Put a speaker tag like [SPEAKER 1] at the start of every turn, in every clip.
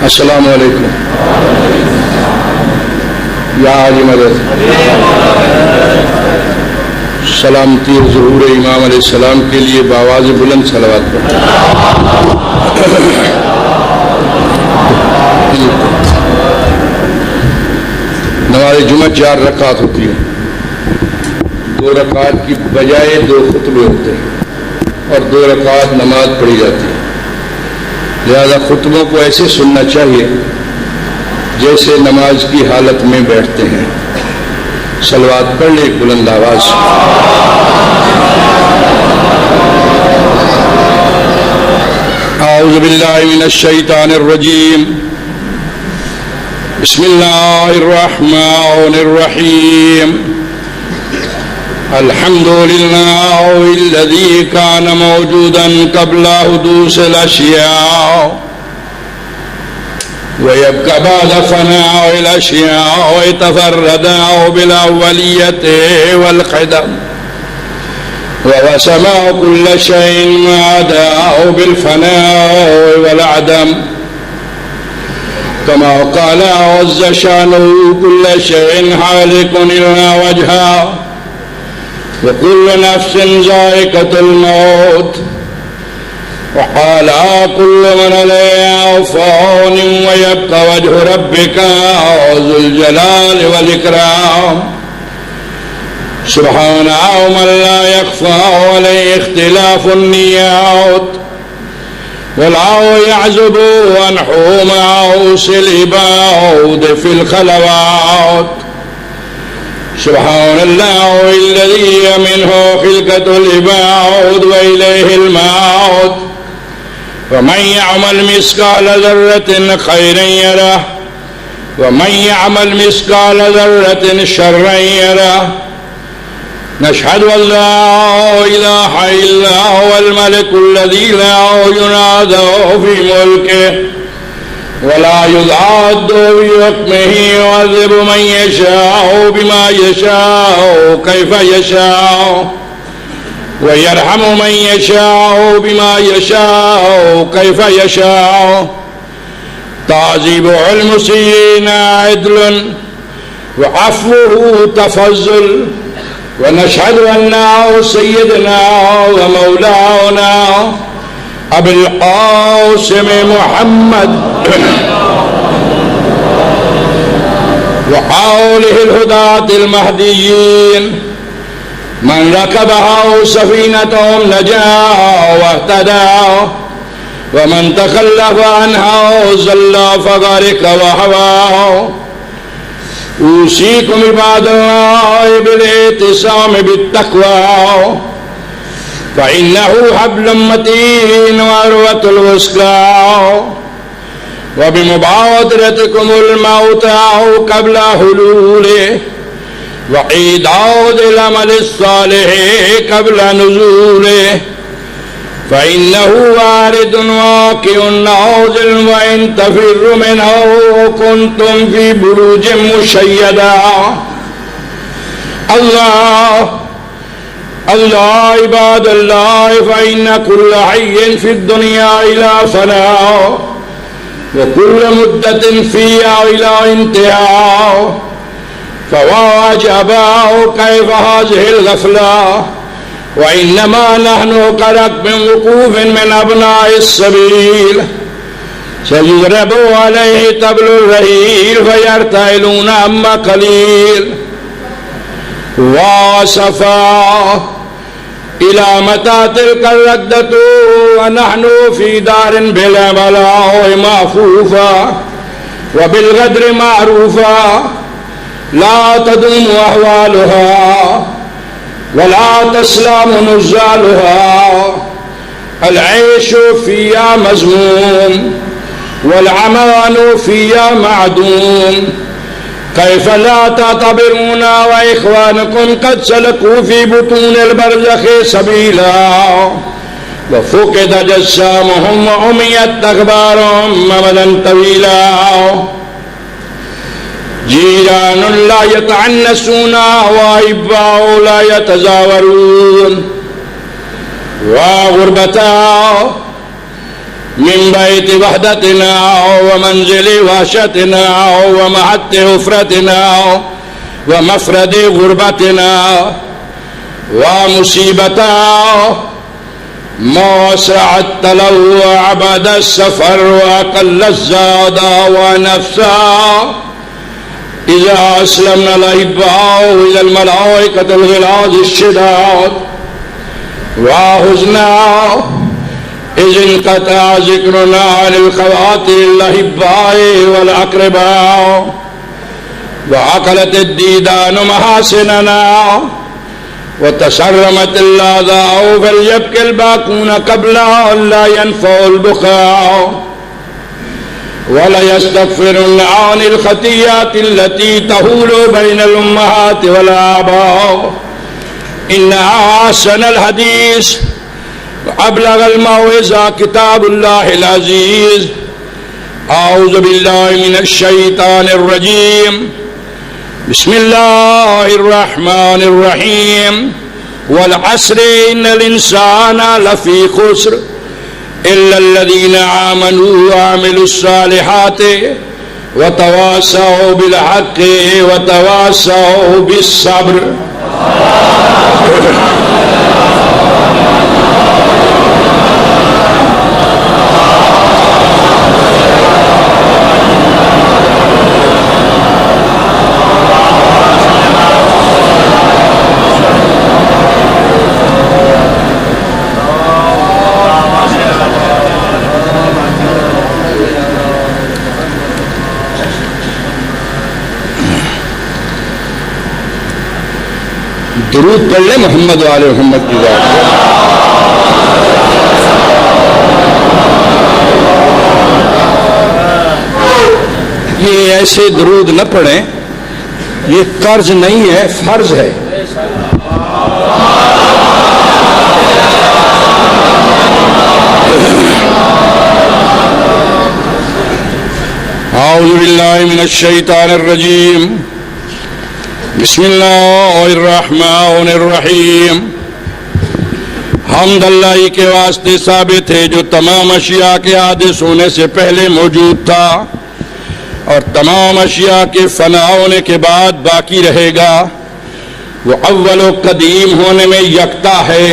[SPEAKER 1] السلام علیکم یا علی مدد سلامتی ظہور امام علیہ السلام کے لیے بآواز بلند صلوات پڑھیں. نماز جمعہ 4 رکعت ہوتی ہے. 2 رکعت کی بجائے 2 خطبے ہوتے ہیں اور 2 رکعت نماز پڑھی جاتی ہے. لہذا خطبوں کو ایسے سننا چاہیے جیسے نماز کی حالت میں بیٹھتے ہیں. صلوات پڑھ لیں بلند آواز. اعوذ باللہ من الشیطان الرجیم. بسم اللہ الرحمن الرحیم. الحمد للہ الذی کان موجودا قبل حدوث الاشیاء ويبقى بعد فناء الاشیاء ويتفرد بالاولیت والقدم ووسمع كل شيء ما عداه بالفناء والعدم كما قال عز شانه كل شيء هالك إلا وجهه وكل نفس ذائقة الموت وقال كل من عليها فان ويبقى وجه ربك ذو الجلال والإكرام سبحانه من لا يخفى عليه اختلاف النيات ولا يعزب عنه معه العباد في الخلوات سبحان الله الذي منه خلقة العباد وإليه المعاد ومن يعمل مثقال ذرة خيرا يره ومن يعمل مثقال ذرة شرا يره نشهد أن لا إله إلا هو الملك الذي لا ينازع في ملكه ولا يضاد في حكمه يعذب من يشاء بما يشاء كيف يشاء ويرحم من يشاء بما يشاء كيف يشاء تعذيب المسيئين عدل وعفوه تفضل ونشهد أن سيدنا ومولانا أبي القاسم محمد وآله الهداة المهديين من ركبها سفينتهم نجا واهتدى ومن تخلف عنها زل فغرق وهوى. أوصيكم عباد الله بالاعتصام بالتقوى فإنه حبل متين وعروة الوثقى وبمبادرتكم الموت قبل حلوله وإعداد العمل الصالح قبل نزوله فإنه وارد واقع نازل وإن تفر منه كنتم في بروج مشيدة. الله عباد الله فإن كل حي في الدنيا إلى فناء وكل مدة فيها إلى انتهاء فواجباه كيف هذه الغفلة وإنما نحن قرق من وقوف من أبناء السبيل سيضرب عليه طبل الرحيل فيرتحلون أما قليل واسفا إلى متى تلك الردة ونحن في دار بلا بلاء معفوفا وبالغدر معروفا لا تدوم أحوالها ولا تسلم نزالها العيش فيها مذموم والعمان فيها معدوم كيف لا تعتبرون وإخوانكم قد سلكوا في بطون البرزخ سبيلا وفقد جسامهم وعميت أخبارهم ممدا طويلا جيران لا يتعنسون وأحباء لا يتزاورون وغربتا من بیت وحدتنا ومنزل وحشتنا ومحط حفرتنا ومفرد غربتنا ومصیبتنا ما وسع التلوع بعد السفر وأقل الزاد ونفسا إذا أسلمنا الأحباء إلى الملائكة الغلاظ الشداد وحزنا إذ انقطع ذكرنا عن الخواتر الأحباء والأقرباء وعقلت الديدان محاسننا وتشرمت الأعضاء فليبكي الباقون قبل أن لا ينفع البكاء ولا يستغفرن عن الخطيئات التي تحول بين الأمهات والآباء إن أحسن الحديث وأبلغ الموعظة كتاب الله العزيز. أعوذ بالله من الشيطان الرجيم. بسم الله الرحمن الرحيم. والعصر إن الإنسان لفي خسر إلا الذين آمنوا وعملوا الصالحات وتواصوا بالحق وتواصوا بالصبر. درود پڑھ لیں محمد و آل محمد کی ذات پر. یہ ایسے درود نہ پڑھیں، یہ قرض نہیں ہے، فرض ہے. اعوذ باللہ من الشیطان الرجیم. بسم اللہ الرحمن الرحیم. حمد اللہ ہی کے واسطے ثابت ہے جو تمام اشیاء کے حادث ہونے سے پہلے موجود تھا اور تمام اشیاء کے فنا ہونے کے بعد باقی رہے گا. وہ اول و قدیم ہونے میں یکتا ہے.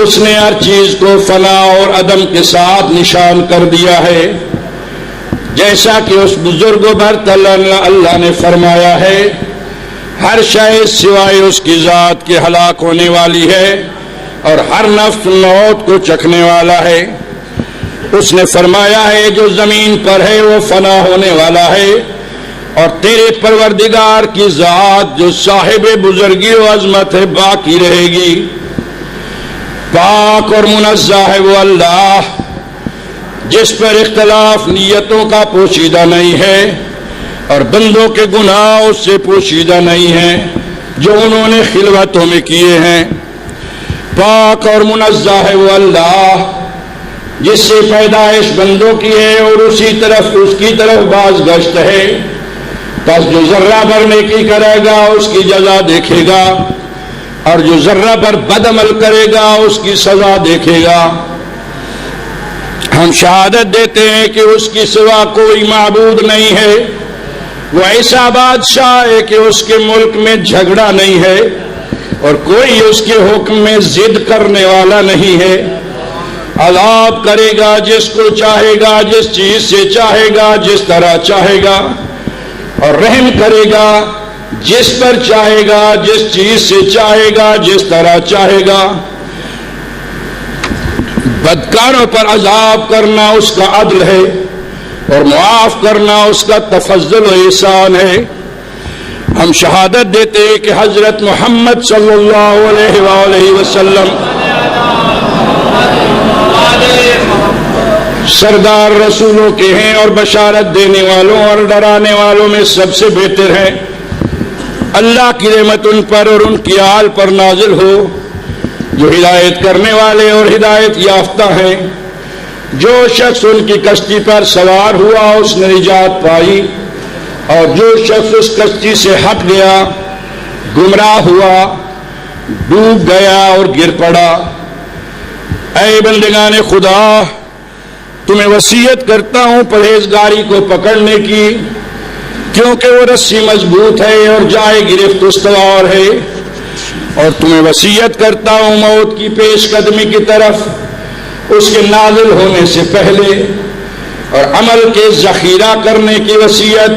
[SPEAKER 1] اس نے ہر چیز کو فنا اور عدم کے ساتھ نشان کر دیا ہے، جیسا کہ اس بزرگ و برتر اللہ نے فرمایا ہے ہر شے سوائے اس کی ذات کے ہلاک ہونے والی ہے اور ہر نفس موت کو چکھنے والا ہے. اس نے فرمایا ہے جو زمین پر ہے وہ فنا ہونے والا ہے اور تیرے پروردگار کی ذات جو صاحب بزرگی و عظمت ہے باقی رہے گی. پاک اور منزہ ہے وہ اللہ جس پر اختلاف نیتوں کا پوشیدہ نہیں ہے اور بندوں کے گناہ اس سے پوشیدہ نہیں ہیں جو انہوں نے خلوتوں میں کیے ہیں. پاک اور منزہ ہے وہ اللہ جس سے پیدائش بندوں کی ہے اور اسی طرف اس کی طرف باز گشت ہے. پس جو ذرہ بھر نیکی کرے گا اس کی جزا دیکھے گا اور جو ذرہ بھر بد عمل کرے گا اس کی سزا دیکھے گا. ہم شہادت دیتے ہیں کہ اس کی سوا کوئی معبود نہیں ہے. وہ ایسا بادشاہ ہے کہ اس کے ملک میں جھگڑا نہیں ہے اور کوئی اس کے حکم میں ضد کرنے والا نہیں ہے. عذاب کرے گا جس کو چاہے گا، جس چیز سے چاہے گا، جس طرح چاہے گا، اور رحم کرے گا جس پر چاہے گا، جس چیز سے چاہے گا، جس طرح چاہے گا. بدکاروں پر عذاب کرنا اس کا عدل ہے اور معاف کرنا اس کا تفضل و احسان ہے. ہم شہادت دیتے ہیں کہ حضرت محمد صلی اللہ علیہ وآلہ وسلم سردار رسولوں کے ہیں اور بشارت دینے والوں اور ڈرانے والوں میں سب سے بہتر ہیں. اللہ کی رحمت ان پر اور ان کی آل پر نازل ہو جو ہدایت کرنے والے اور ہدایت یافتہ ہیں. جو شخص ان کی کشتی پر سوار ہوا اس نے نجات پائی اور جو شخص اس کشتی سے ہٹ گیا گمراہ ہوا، ڈوب گیا اور گر پڑا. اے بندگان خدا، تمہیں وصیت کرتا ہوں پرہیزگاری کو پکڑنے کی، کیونکہ وہ رسی مضبوط ہے اور جائے گرفت استوار ہے، اور تمہیں وصیت کرتا ہوں موت کی پیش قدمی کی طرف، اس کے نازل ہونے سے پہلے، اور عمل کے ذخیرہ کرنے کی وصیت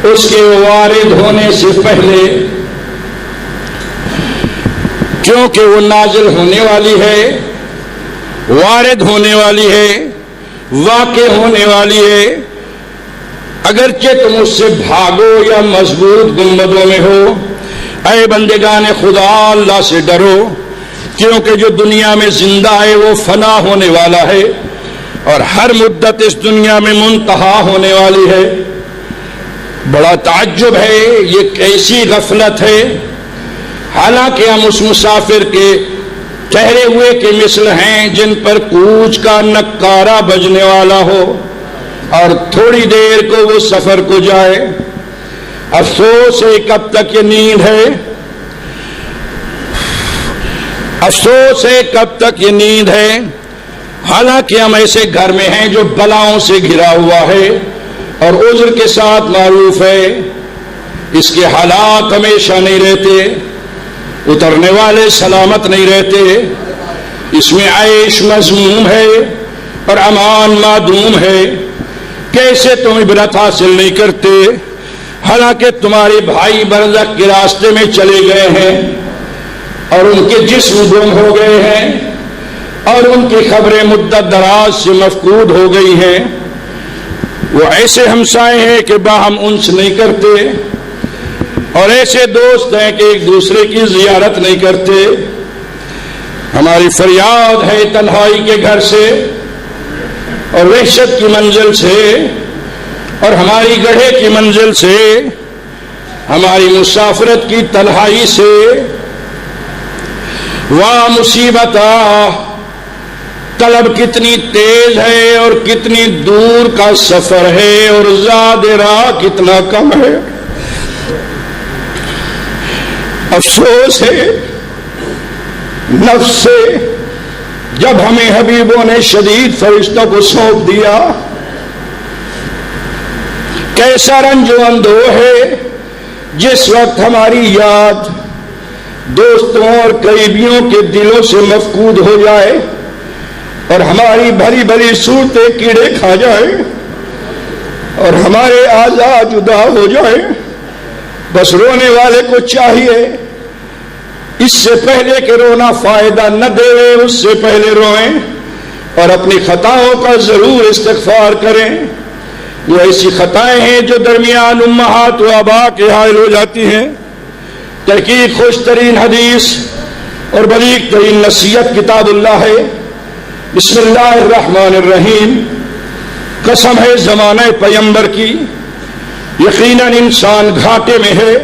[SPEAKER 1] اس کے وارد ہونے سے پہلے، کیونکہ وہ نازل ہونے والی ہے، وارد ہونے والی ہے، واقع ہونے والی ہے۔ اگرچہ تم اس سے بھاگو یا مضبوط گنبدوں میں ہو، اے بندگان خدا اللہ سے ڈرو، کیونکہ جو دنیا میں زندہ ہے وہ فنا ہونے والا ہے، اور ہر مدت اس دنیا میں منتہا ہونے والی ہے۔ بڑا تعجب ہے، یہ کیسی غفلت ہے، حالانکہ ہم اس مسافر کے ٹھہرے ہوئے کے مثل ہیں جن پر کوچ کا نکارہ بجنے والا ہو اور تھوڑی دیر کو وہ سفر کو جائے۔ افسوس ہے کب تک یہ نیند ہے، افسوس ہے کب تک یہ نیند ہے، حالانکہ ہم ایسے گھر میں ہیں جو بلاؤں سے گھرا ہوا ہے اور عذر کے ساتھ معروف ہے۔ اس کے حالات ہمیشہ نہیں رہتے، اترنے والے سلامت نہیں رہتے، اس میں عیش مذموم ہے اور امان معدوم ہے۔ کیسے تم عبرت حاصل نہیں کرتے، حالانکہ تمہارے بھائی برزخ کے راستے میں چلے گئے ہیں اور ان کے جسم گم ہو گئے ہیں اور ان کی خبریں مدت دراز سے مفقود ہو گئی ہیں۔ وہ ایسے ہمسائے ہیں کہ باہم انس نہیں کرتے، اور ایسے دوست ہیں کہ ایک دوسرے کی زیارت نہیں کرتے۔ ہماری فریاد ہے تنہائی کے گھر سے اور وحشت کی منزل سے اور ہماری گڑھے کی منزل سے، ہماری مسافرت کی تنہائی سے۔ واہ مصیبتا، طلب کتنی تیز ہے اور کتنی دور کا سفر ہے، اور زاد راہ کتنا کم ہے۔ افسوس ہے نفس سے، جب ہمیں حبیبوں نے شدید فرشتوں کو سونپ دیا۔ کیسا رنج و اندوہ ہے جس وقت ہماری یاد دوستوں اور قریبیوں کے دلوں سے مفقود ہو جائے اور ہماری بھری بھری صورتیں کیڑے کھا جائے اور ہمارے اعضاء جدا ہو جائے۔ بس رونے والے کو چاہیے اس سے پہلے کہ رونا فائدہ نہ دے، اس سے پہلے روئیں اور اپنی خطاؤں کا ضرور استغفار کریں۔ وہ ایسی خطائیں ہیں جو درمیان امہات و آبا کے حائل ہو جاتی ہیں۔ تحقیق خوش ترین حدیث اور بلیغ ترین نصیحت کتاب اللہ ہے۔ بسم اللہ الرحمن الرحیم، قسم ہے زمانہ پیمبر کی، یقیناً انسان گھاٹے میں ہے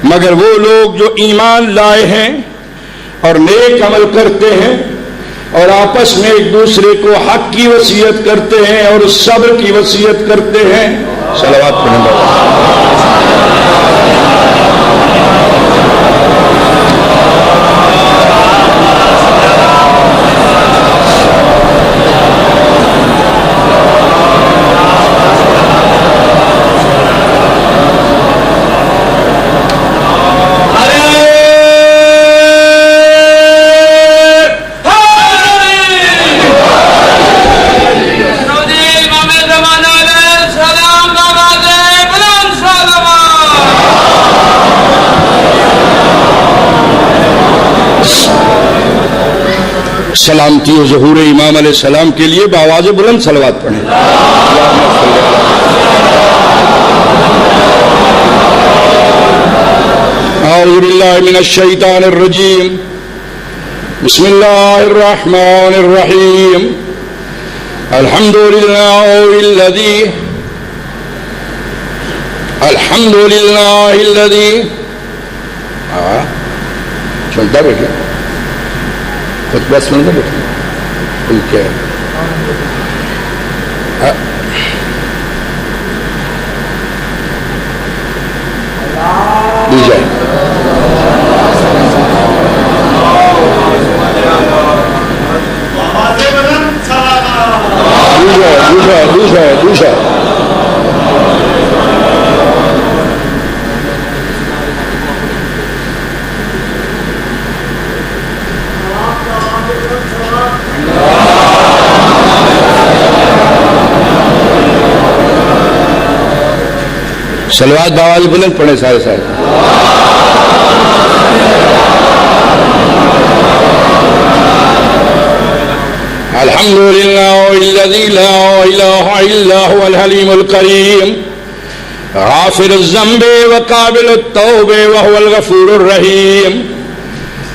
[SPEAKER 1] مگر وہ لوگ جو ایمان لائے ہیں اور نیک عمل کرتے ہیں اور آپس میں ایک دوسرے کو حق کی وصیت کرتے ہیں اور صبر کی وصیت کرتے ہیں۔ صلوات پڑھیں۔ سلامتی و ظہور امام علیہ السلام کے لیے بآواز بلند صلوات پڑھیں۔ اعوذ باللہ من الشیطان الرجیم، بسم اللہ الرحمن الرحیم، الحمدللہ الذی چلتا بیٹھے خطبہ سنتا بیٹھے کوئی کیا ہے دی جائے۔ صلوات باواز بلند پڑھیں سارے سارے. الحمد لله الذي لا إله إلا هو الحليم الكريم غافر الذنب وقابل التوب وهو الغفور الرحيم.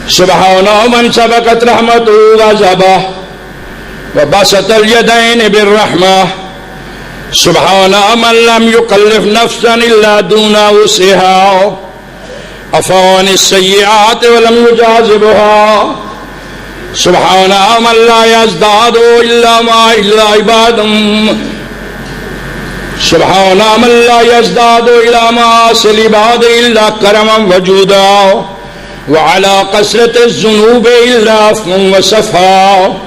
[SPEAKER 1] سبحان من سبقت رحمته غضبه وبسط اليدين بالرحمة. سبحان من لم يكلف نفسا إلا دون وسعها عفا عن السيئات ولم يجازبها. سبحان من لا يزداد إلا ما إلا عباد. سبحان من لا يزداد إلى ما العباد إلا كرما وجودا وعلى كثرة الذنوب إلا عفوا وصفا.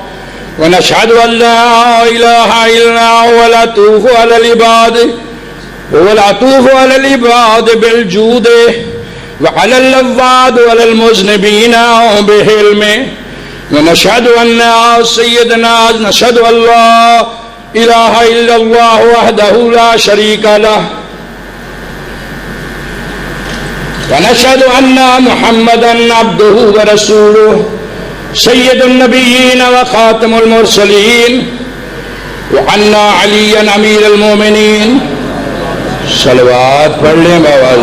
[SPEAKER 1] ونشهد أن لا إله إلا هو العطوف على العباد هو العطوف على العباد بالجود وعلى اللواد وعلى المذنبين بحلمه. ونشهد أن سيدنا نشهد أن لا إله إلا الله وحده لا شريك له. ونشهد أن محمدا عبده ورسوله سيد النبيين وخاتم المرسلين. وأن عليا أمير المؤمنين. صلوات پڑھ لیں باواز.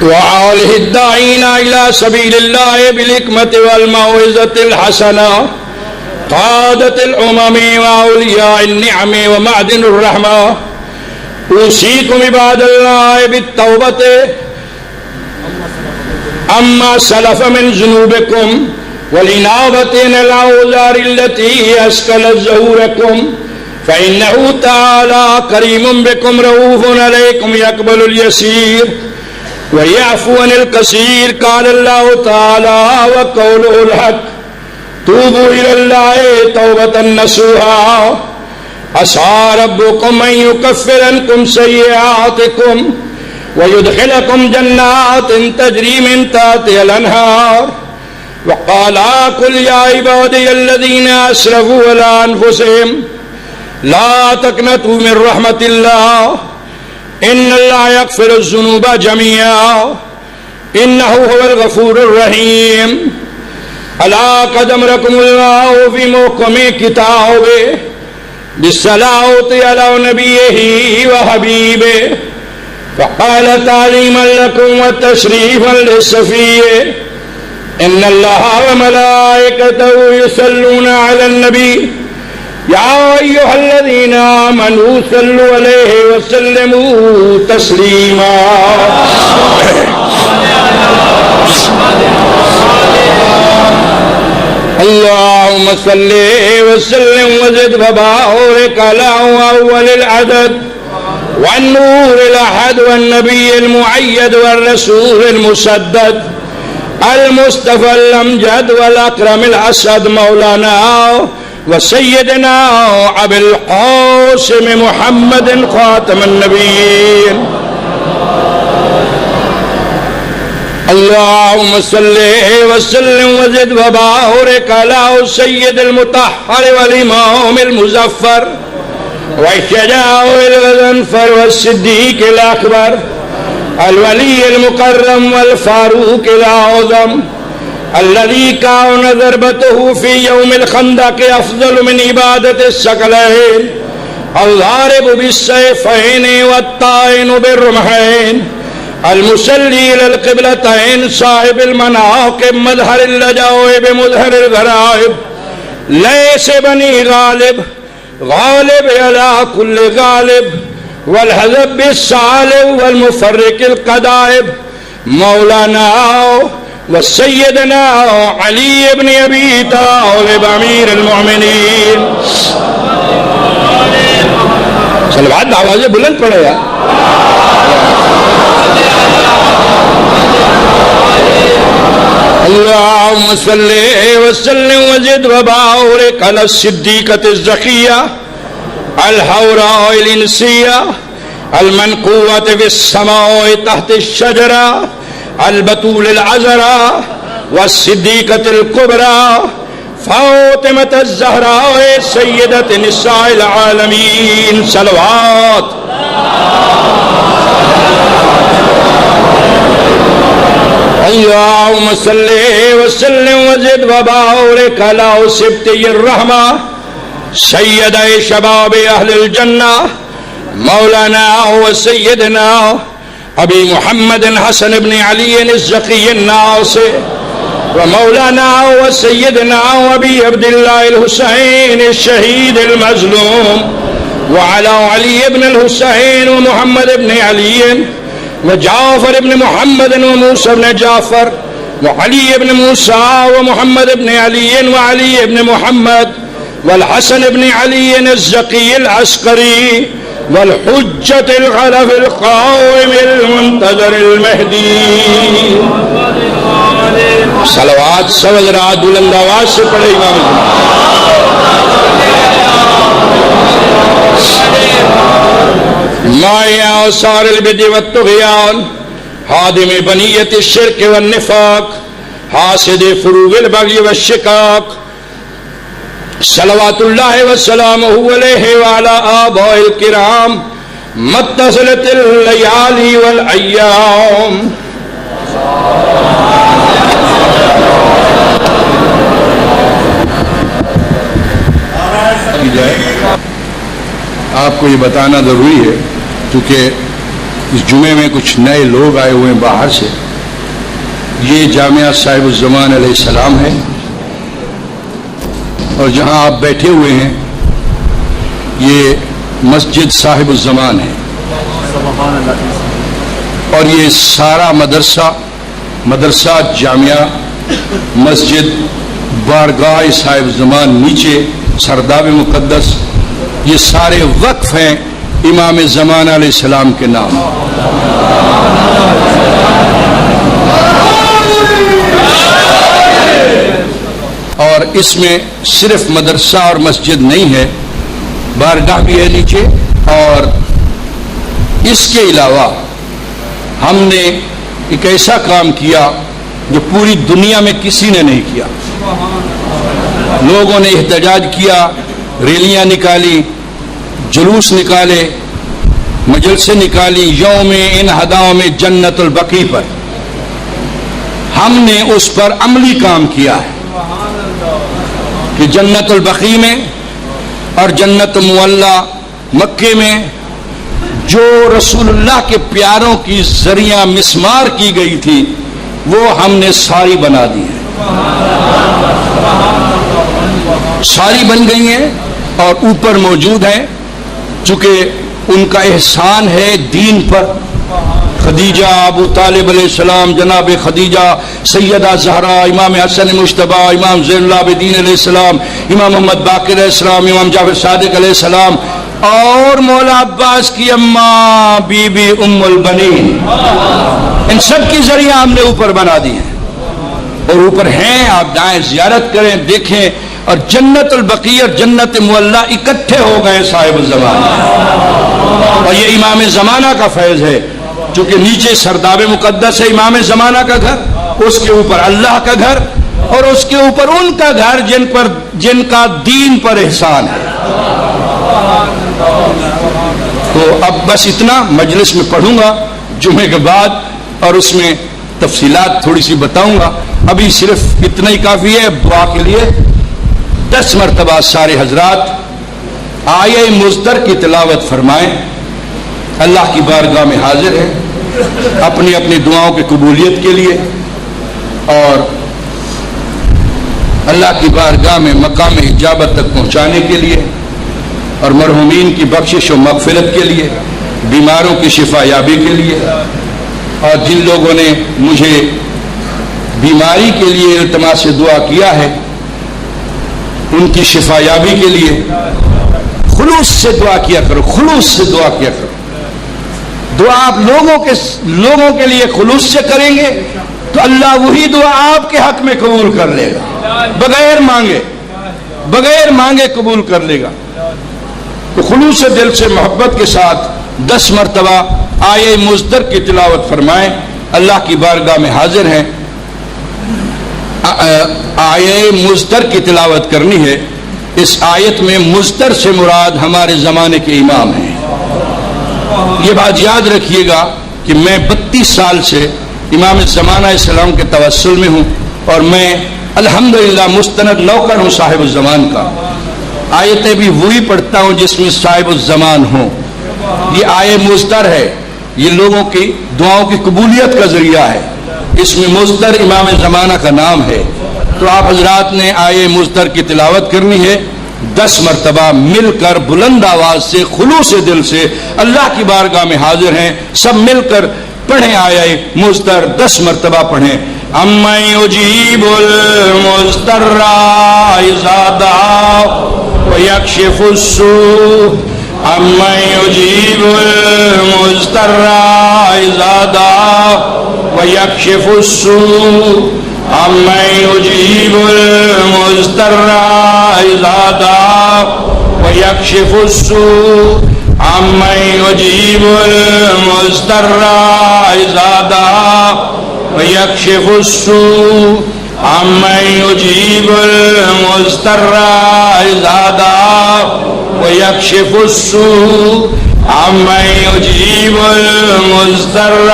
[SPEAKER 1] وآله الداعين إلى سبيل الله بالحكمة والموعظة الحسنة قادة الأمم وأولياء النعم ومعدن الرحمة. أوصيكم عباد الله بالتوبة أما سلف من ذنوبكم والإنابة إلى الأوزار التي أسكلت ظهوركم فإنه تعالى كريم بكم رؤوف عليكم يقبل اليسير ويعفو عن الكثير. قال الله تعالى وقوله الحق توبوا إلى الله توبة نصوحا عسى ربكم أن يكفر عنكم سيئاتكم ويدخلكم جنات تجري من تحتها الأنهار. وقال قل يا عبادي الذين أسرفوا على أنفسهم لا تقنطوا من رحمة الله إن الله يغفر الذنوب جميعا إنه هو الغفور الرحيم. ألا قد أمركم الله في محكم كتابه بالصلاة على نبيه وحبيبه فقال تعليما لكم وتشريفا للصفيه إن الله وملائكته يصلون على النبي يا أيها الذين آمنوا صلوا عليه وسلموا تسليما. اللهم صل وسلم وزد وبارك على أول العدد والنور الأحد والنبي المؤيد والرسول المسدد المصطفى الأمجد والأكرم الأسد مولانا وسيدنا أبي القاسم محمد خاتم النبيين. اللهم صل وسلم وزد وبارك على السيد المطهر والإمام المزفر والشجاع الغضنفر والصديق الأكبر الولي المكرم والفاروق الأعظم الذي كان ضربته في يوم الخندق أفضل من عبادة الثقلين الضارب بالسيفين والطائن بالرمحين المصلي إلى القبلتين صاحب المناقب مظهر اللجائب مظهر الغرائب ليس بني غالب غالب على كل غالب والحزب بالصالب والمفرق القدائب مولانا وسيدنا علي بن أبي طالب أمير المؤمنين. صلوات آوازیں بلند پڑھے یار. اللهم صل وسلم وزد وبارك على الصديقة الزكية الحوراء الإنسية المنقوة في السماء تحت الشجرة البتول العذراء والصديقة الكبرى فاطمة الزهراء سيدة نساء العالمين صلوات اللهم صل وسلم وزد وبارك على سبطي الرحمة سيد شباب أهل الجنة مولانا وسيدنا أبي محمد حسن بن علي الزكي الناصر ومولانا وسيدنا أبي عبد الله الحسين الشهيد المظلوم وعلى علي بن الحسين ومحمد بن علي وجعفر بن محمد وموسى بن جعفر وعلي بن موسى ومحمد بن علي وعلي بن محمد والحسن بن علي الزكي العسكري والحجة الخلف القائم المنتظر المهدي صلوات سوزرات بلند آواز سے پڑھے امام مائع آثار البدع والطغیان حادم بنیت الشرک والنفاق حاسد فروع البغی والشقاق صلوات اللہ وسلامہ علیہ وعلی آباء الکرام متصلت اللیالی والایام کی جائے. آپ کو یہ بتانا ضروری ہے کیونکہ اس جمعے میں کچھ نئے لوگ آئے ہوئے ہیں باہر سے. یہ جامعہ صاحب الزمان علیہ السلام ہے اور جہاں آپ بیٹھے ہوئے ہیں یہ مسجد صاحب الزمان ہے اور یہ سارا مدرسہ جامعہ مسجد بارگاہ صاحب الزمان نیچے سرداب مقدس یہ سارے وقف ہیں امام زمانہ علیہ السلام کے نام. اور اس میں صرف مدرسہ اور مسجد نہیں ہے, بارگاہ بھی ہے نیچے. اور اس کے علاوہ ہم نے ایک ایسا کام کیا جو پوری دنیا میں کسی نے نہیں کیا. لوگوں نے احتجاج کیا, ریلیاں نکالی, جلوس نکالے, مجلسیں نکالی یوم انہدام میں جنت البقیع پر. ہم نے اس پر عملی کام کیا ہے کہ جنت البقیع میں اور جنت معلی مکے میں جو رسول اللہ کے پیاروں کی ذریعہ مسمار کی گئی تھی وہ ہم نے ساری بنا دی ہے, ساری بن گئی ہیں اور اوپر موجود ہیں. چونکہ ان کا احسان ہے دین پر. خدیجہ, ابو طالب علیہ السلام, جناب خدیجہ, سیدہ زہرا, امام حسن مجتبی, امام زین العابدین علیہ السلام, امام محمد باقر علیہ السلام, امام جعفر صادق علیہ السلام اور مولا عباس کی اماں بی بی ام البنین, ان سب کی ذریعہ ہم نے اوپر بنا دی ہیں اور اوپر ہیں. آپ جائیں زیارت کریں, دیکھیں. اور جنت البقیع اور جنت معلی اکٹھے ہو گئے صاحب الزمان. اور یہ امام زمانہ کا فیض ہے چونکہ نیچے سرداب مقدس ہے امام زمانہ کا گھر, اس کے اوپر اللہ کا گھر اور اس کے اوپر ان کا گھر جن کا دین پر احسان ہے. تو اب بس اتنا مجلس میں پڑھوں گا جمعے کے بعد اور اس میں تفصیلات تھوڑی سی بتاؤں گا. ابھی صرف اتنا ہی کافی ہے. دعا کے لیے 10 مرتبہ سارے حضرات آیہ مزدر کی تلاوت فرمائیں. اللہ کی بارگاہ میں حاضر ہیں اپنی اپنی دعاؤں کی قبولیت کے لیے اور اللہ کی بارگاہ میں مقام اجابت تک پہنچانے کے لیے اور مرحومین کی بخشش و مغفرت کے لیے, بیماروں کی شفا یابی کے لیے. اور جن لوگوں نے مجھے بیماری کے لیے التماس سے دعا کیا ہے ان کی شفا یابی کے لیے خلوص سے دعا کیا کرو, خلوص سے دعا کیا کرو. دعا آپ لوگوں کے لیے خلوص سے کریں گے تو اللہ وہی دعا آپ کے حق میں قبول کر لے گا, بغیر مانگے قبول کر لے گا. تو خلوص دل سے محبت کے ساتھ 10 مرتبہ آیہ مزدر کی تلاوت فرمائیں. اللہ کی بارگاہ میں حاضر ہیں آیت مزدر کی تلاوت کرنی ہے. اس آیت میں مزدر سے مراد ہمارے زمانے کے امام ہیں. یہ بات یاد رکھیے گا کہ میں 32 سال سے امام زمانہ السلام کے توسل میں ہوں اور میں الحمدللہ مستند نوکر ہوں صاحب الزمان کا. آیتیں بھی وہی پڑھتا ہوں جس میں صاحب الزمان ہوں. یہ آیت مزدر ہے، یہ لوگوں کی دعاؤں کی قبولیت کا ذریعہ ہے. اس میں مزدر امام زمانہ کا نام ہے. تو آپ حضرات نے آیت مزدر کی تلاوت کرنی ہے 10 مرتبہ مل کر بلند آواز سے خلوص دل سے. اللہ کی بارگاہ میں حاضر ہیں، سب مل کر پڑھیں آیت مزدر 10 مرتبہ پڑھیں. اَمَّن يُجِيبُ الْمُضْطَرَّ إِذَا دَعَاهُ وَيَكْشِفُ السُّوءَ اَمَّن يُجِيبُ الْمُضْطَرَّ إِذَا دَعَاهُ وَيَكْشِفُ السُّوءَ اَمَّن يُجِيبُ الْمُضْطَرَّ إِذَا دَعَاهُ وَيَكْشِفُ السُّوءَ اَمَّن يُجِيبُ الْمُضْطَرَّ إِذَا دَعَاهُ وَيَكْشِفُ السُّوءَ اَمَّن يُجِيبُ الْمُضْطَرَّ إِذَا دَعَاهُ وَيَكْشِفُ السُّوءَ اَمَّن يُجِيبُ الْمُضْطَرَّ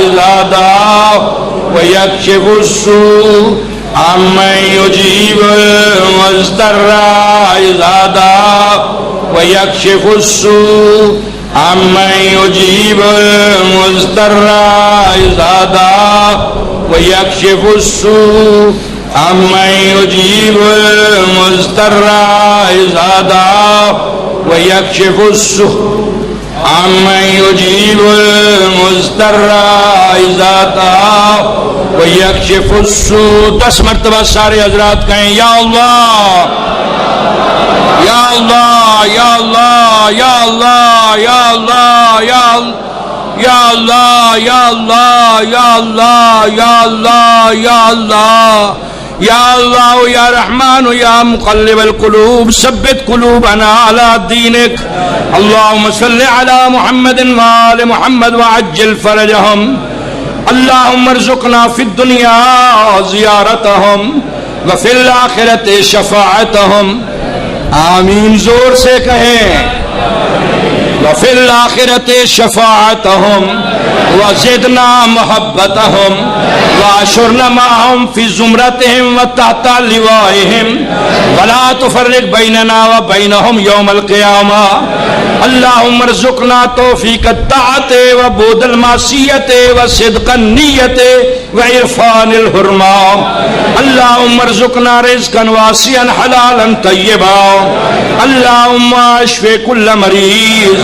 [SPEAKER 1] إِذَا دَعَاهُ وَيَكْشِفُ السُّوءَ اَمَّن يُجِيبُ الْمُضْطَرَّ إِذَا دَعَاهُ وَيَكْشِفُ السُّوءَ اَمَّن يُجِيبُ الْمُضْطَرَّ إِذَا دَعَاهُ وَيَكْشِفُ السُّوءَ اَمَّن يُجِيبُ الْمُضْطَرَّ إِذَا دَعَاهُ وَيَكْشِفُ السُّوءَ اَمَّن يُجِيبُ الْمُضْطَرَّ إِذَا دَعَاهُ وَيَكْشِفُ السُّوءَ. 10 مرتبہ سارے حضرات کہیں یا اللہ یا اللہ یا اللہ یا اللہ یا اللہ یا اللہ یا اللہ یا اللہ یا اللہ یا اللہ یا اللہ یا رحمان یا مقلب القلوب ثبت قلوبنا على دينك. اللهم صل على محمد وآل محمد وعجل فرجهم. اللهم ارزقنا في الدنيا زيارتهم وفي الآخرة شفاعتهم. آمین زور سے کہیں. وفی الآخرت شفاعتهم وزدنا محبتهم واشرنا معهم في زمرتهم وتحت لوائهم ولا تفرق بيننا وبينهم يوم القيامة. اللهم ارزقنا توفيق الطاعة وبعد المعصية وصدق النية وعرفان الحرمة. اللهم ارزقنا رزقا واسعا حلالا طيبا. اللهم اشف كل مريض.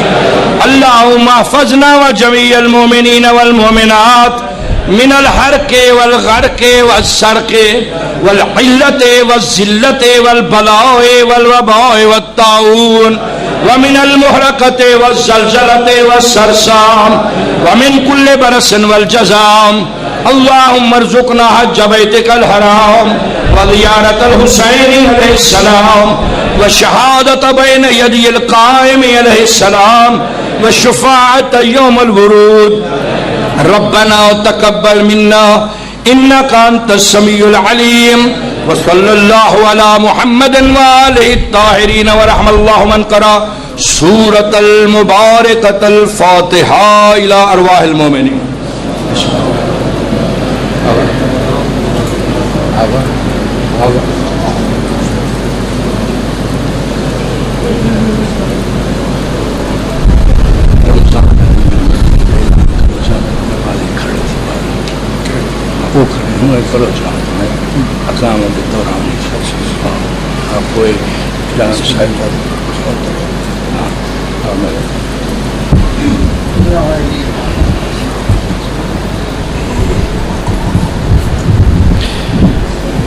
[SPEAKER 1] اللهم احفظنا وجميع المؤمنين والمؤمنات من الحرق والغرق والسرق والعلة والذلة والبلاء والوباء والطاعون ومن المحرقة والزلزلة والصرصار ومن كل برص والجزام. اللهم ارزقنا حج بيتك الحرام وزيارة الحسين عليه السلام وشهادة بين يدي القائم عليه السلام والشفاعة يوم الورود. ربنا تقبل منا إنك أنت السميع العليم. وصلى الله على محمد وآله الطاهرين ورحم الله من قرأ سورة المباركة الفاتحة إلى أرواح المؤمنين.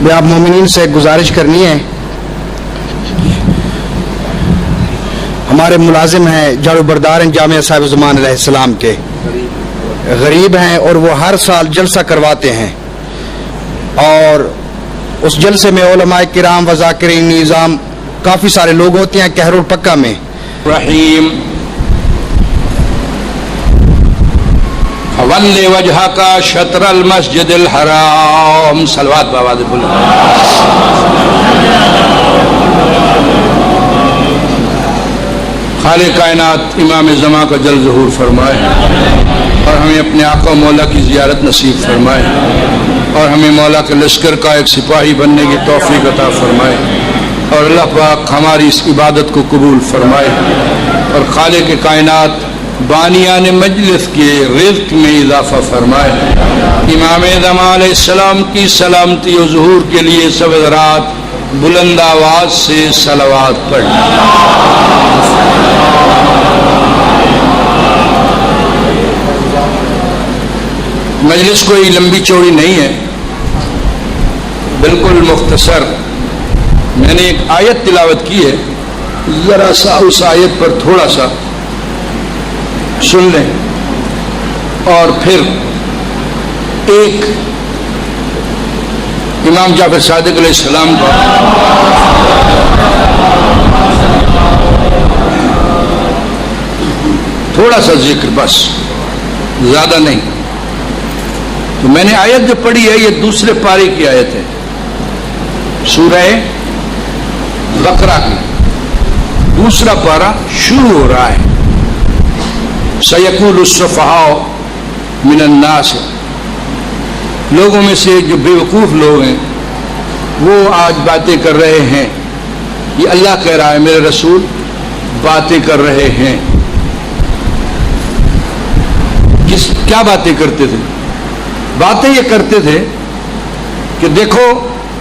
[SPEAKER 2] میں آپ مومنین سے گزارش کرنی ہے. ہمارے ملازم ہیں جھاڑو بردار ہیں جامعہ صاحب زمان علیہ السلام کے، غریب ہیں اور وہ ہر سال جلسہ کرواتے ہیں اور اس جلسے میں علماء کرام و ذاکرین نظام کافی سارے لوگ ہوتے ہیں کہروڑ پکا میں.
[SPEAKER 1] رحیم فَوَلِّ وَجْهَكَ شَطْرَ الْمَسْجِدِ الْحَرَامِ. صلوات بآواز بلند. خالق کائنات امام زمان کا جل ظہور فرمائے اور ہمیں اپنے آقا مولا کی زیارت نصیب فرمائے اور ہمیں مولا کے لشکر کا ایک سپاہی بننے کی توفیق عطا فرمائے اور اللہ پاک ہماری اس عبادت کو قبول فرمائے اور خالق کائنات بانیان مجلس کے رزق میں اضافہ فرمائے. امام زمان علیہ السلام کی سلامتی و ظہور کے لیے سب حضرات بلند آواز سے صلوات پڑھیں. مجلس کوئی لمبی چوڑی نہیں ہے، بالکل مختصر. میں نے ایک آیت تلاوت کی ہے، ذرا سا اس آیت پر تھوڑا سا سن لیں اور پھر ایک امام جعفر صادق علیہ السلام کا تھوڑا سا ذکر، بس زیادہ نہیں. تو میں نے آیت جو پڑھی ہے یہ دوسرے پارے کی آیت ہے، سورہ بقرہ کی دوسرا پارہ شروع ہو رہا ہے. سَيَقُولُ السُّفَهَاءُ مِنَ النَّاسِ. لوگوں میں سے جو بے وقوف لوگ ہیں وہ آج باتیں کر رہے ہیں. یہ اللہ کہہ رہا ہے، میرے رسول باتیں کر رہے ہیں. کیا باتیں کرتے تھے؟ باتیں یہ کرتے تھے کہ دیکھو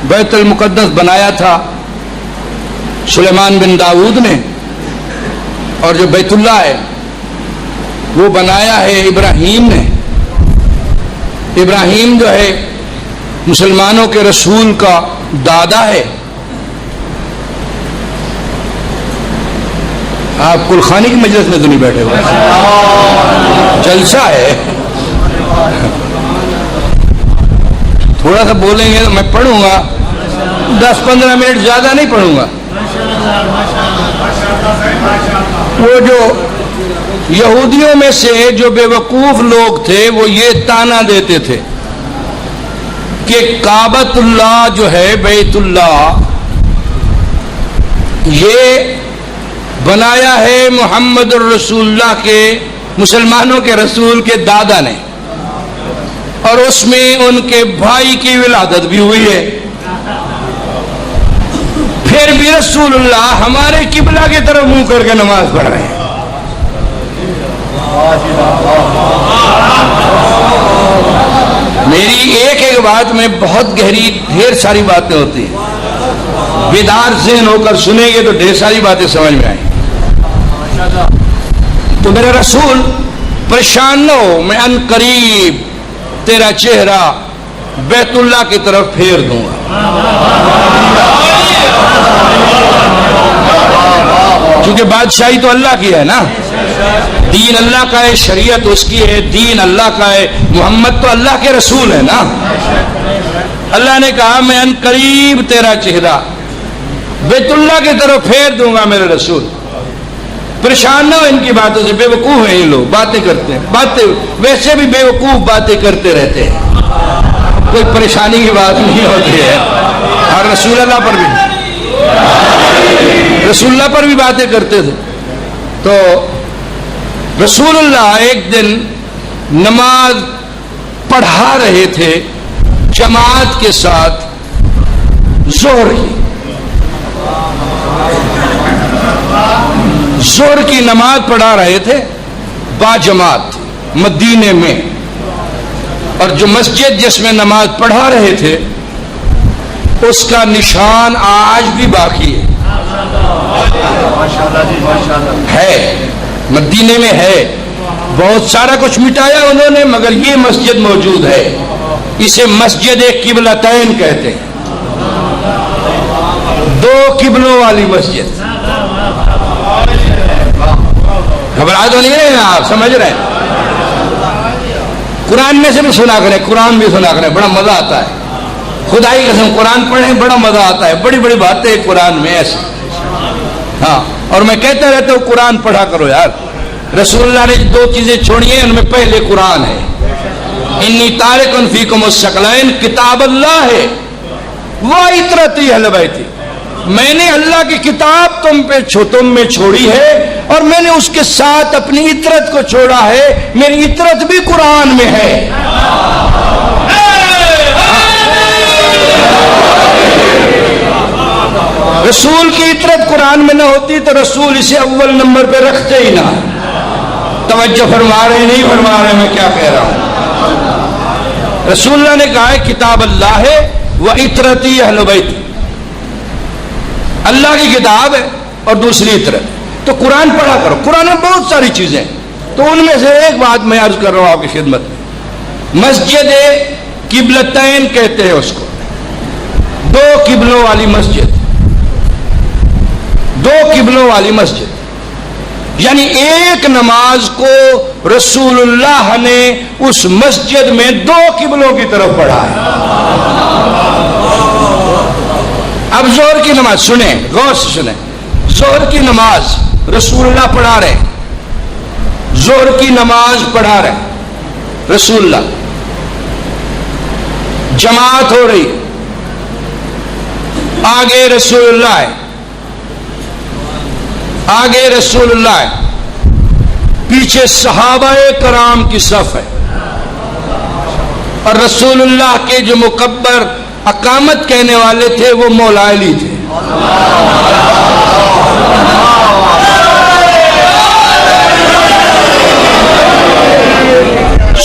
[SPEAKER 1] بیت المقدس بنایا تھا سلیمان بن داؤد نے، اور جو بیت اللہ ہے وہ بنایا ہے ابراہیم نے. ابراہیم جو ہے مسلمانوں کے رسول کا دادا ہے. آپ کلخانی کی مجلس میں تو نہیں بیٹھے ہوئے، جلسہ ہے. تھوڑا سا بولیں گے تو میں پڑھوں گا، 10-15 منٹ زیادہ نہیں پڑھوں گا. وہ جو یہودیوں میں سے جو بے وقوف لوگ تھے وہ یہ طعنہ دیتے تھے کہ کعبۃ اللہ جو ہے بیت اللہ یہ بنایا ہے محمد الرسول اللہ کے، مسلمانوں کے رسول کے دادا نے، اور اس میں ان کے بھائی کی ولادت بھی ہوئی ہے. پھر بھی رسول اللہ ہمارے قبلہ کی طرف منہ کر کے نماز پڑھ رہے ہیں. میری ایک ایک بات میں بہت گہری ڈھیر ساری باتیں ہوتی ہیں، بیدار ذہن ہو کر سنیں گے تو ڈھیر ساری باتیں سمجھ میں آئیں. تو میرے رسول پریشان نہ ہو، میں ان قریب تیرا چہرہ بیت اللہ کی طرف پھیر دوں گا. کیونکہ بادشاہی تو اللہ کی ہے نا، دین اللہ کا ہے، شریعت اس کی ہے، دین اللہ کا ہے، محمد تو اللہ کے رسول ہے نا. اللہ نے کہا میں ان قریب تیرا چہرہ بیت اللہ کی طرف پھیر دوں گا میرے رسول. پریشان نہ ہو ان کی باتوں سے، بے وقوف ہیں یہ لوگ، باتیں کرتے ہیں، باتیں ویسے بھی بے وقوف باتیں کرتے رہتے ہیں، کوئی پریشانی کی بات نہیں ہوتی ہے. اور رسول اللہ پر بھی باتیں کرتے تھے. تو رسول اللہ ایک دن نماز پڑھا رہے تھے جماعت کے ساتھ، ظہر کی نماز پڑھا رہے تھے با جماعت مدینے میں. اور جو مسجد جس میں نماز پڑھا رہے تھے اس کا نشان آج بھی باقی ہے، مدینے میں ہے. بہت سارا کچھ مٹایا انہوں نے مگر یہ مسجد موجود ہے. اسے مسجد قبلتین کہتے ہیں، دو قبلوں والی مسجد. گھبرا تو نہیں رہے ہیں آپ، سمجھ رہے ہیں. قرآن میں سے بھی سنا کریں، قرآن بھی سنا کریں، بڑا مزہ آتا ہے. خدائی قسم قرآن پڑھیں بڑا مزہ آتا ہے، بڑی بڑی باتیں قرآن میں ایسی. ہاں، اور میں کہتا رہتا ہوں قرآن پڑھا کرو یار. رسول اللہ نے دو چیزیں چھوڑی ہیں، ان میں پہلے قرآن ہے. انی تارکن فیکم الثقلین کتاب اللہ ہے وہ اطرتی اہل بیتی، میں نے اللہ کی کتاب تم میں چھوڑی ہے اور میں نے اس کے ساتھ اپنی اطرت کو چھوڑا ہے، میری اطرت بھی قرآن میں ہے۔ رسول کی اطرت قرآن میں نہ ہوتی تو رسول اسے اول نمبر پہ رکھتے ہی نہ۔ توجہ فرما رہے نہیں فرما رہے میں کیا کہہ رہا ہوں؟ رسول اللہ نے کہا ہے کتاب اللہ ہے وہ اطرتی اہل بیت، اللہ کی کتاب ہے اور دوسری اطرت۔ تو قرآن پڑھا کرو، قرآن میں بہت ساری چیزیں، تو ان میں سے ایک بات میں عرض کر رہا ہوں آپ کی خدمت میں، مسجد قبلتین کہتے ہیں اس کو، دو قبلوں والی مسجد، دو قبلوں والی مسجد، یعنی ایک نماز کو رسول اللہ نے اس مسجد میں دو قبلوں کی طرف پڑھا ہے۔ اب ظہر کی نماز سنیں، غور سے سنیں، ظہر کی نماز رسول اللہ پڑھا رہے، ظہر کی نماز پڑھا رہے رسول اللہ، جماعت ہو رہی، آگے رسول اللہ ہے، آگے رسول اللہ ہے، پیچھے صحابہ کرام کی صف ہے، اور رسول اللہ کے جو مکبر اقامت کہنے والے تھے وہ مولا علی تھے۔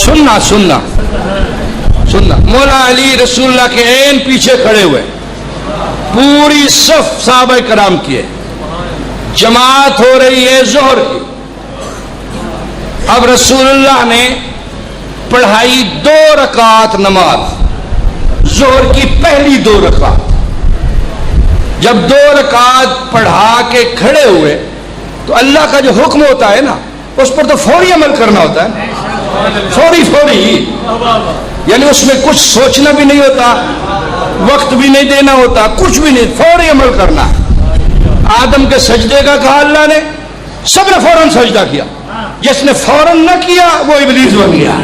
[SPEAKER 1] سننا سننا سننا، مولا علی رسول اللہ کے عین پیچھے کھڑے ہوئے، پوری صف صحابہ کرام کی ہے، جماعت ہو رہی ہے ظہر کی۔ اب رسول اللہ نے پڑھائی 2 رکعت نماز، ظہر کی پہلی 2 رکعت۔ جب 2 رکعت پڑھا کے کھڑے ہوئے تو اللہ کا جو حکم ہوتا ہے نا اس پر تو فوری عمل کرنا ہوتا ہے، فوری ہی، یعنی اس میں کچھ سوچنا بھی نہیں ہوتا، وقت بھی نہیں دینا ہوتا، کچھ بھی نہیں، فوری عمل کرنا ہے۔ آدم کے سجدے کا کہا اللہ نے، سب نے فوراً سجدہ کیا، جس نے فوراً نہ کیا وہ ابلیس بن گیا۔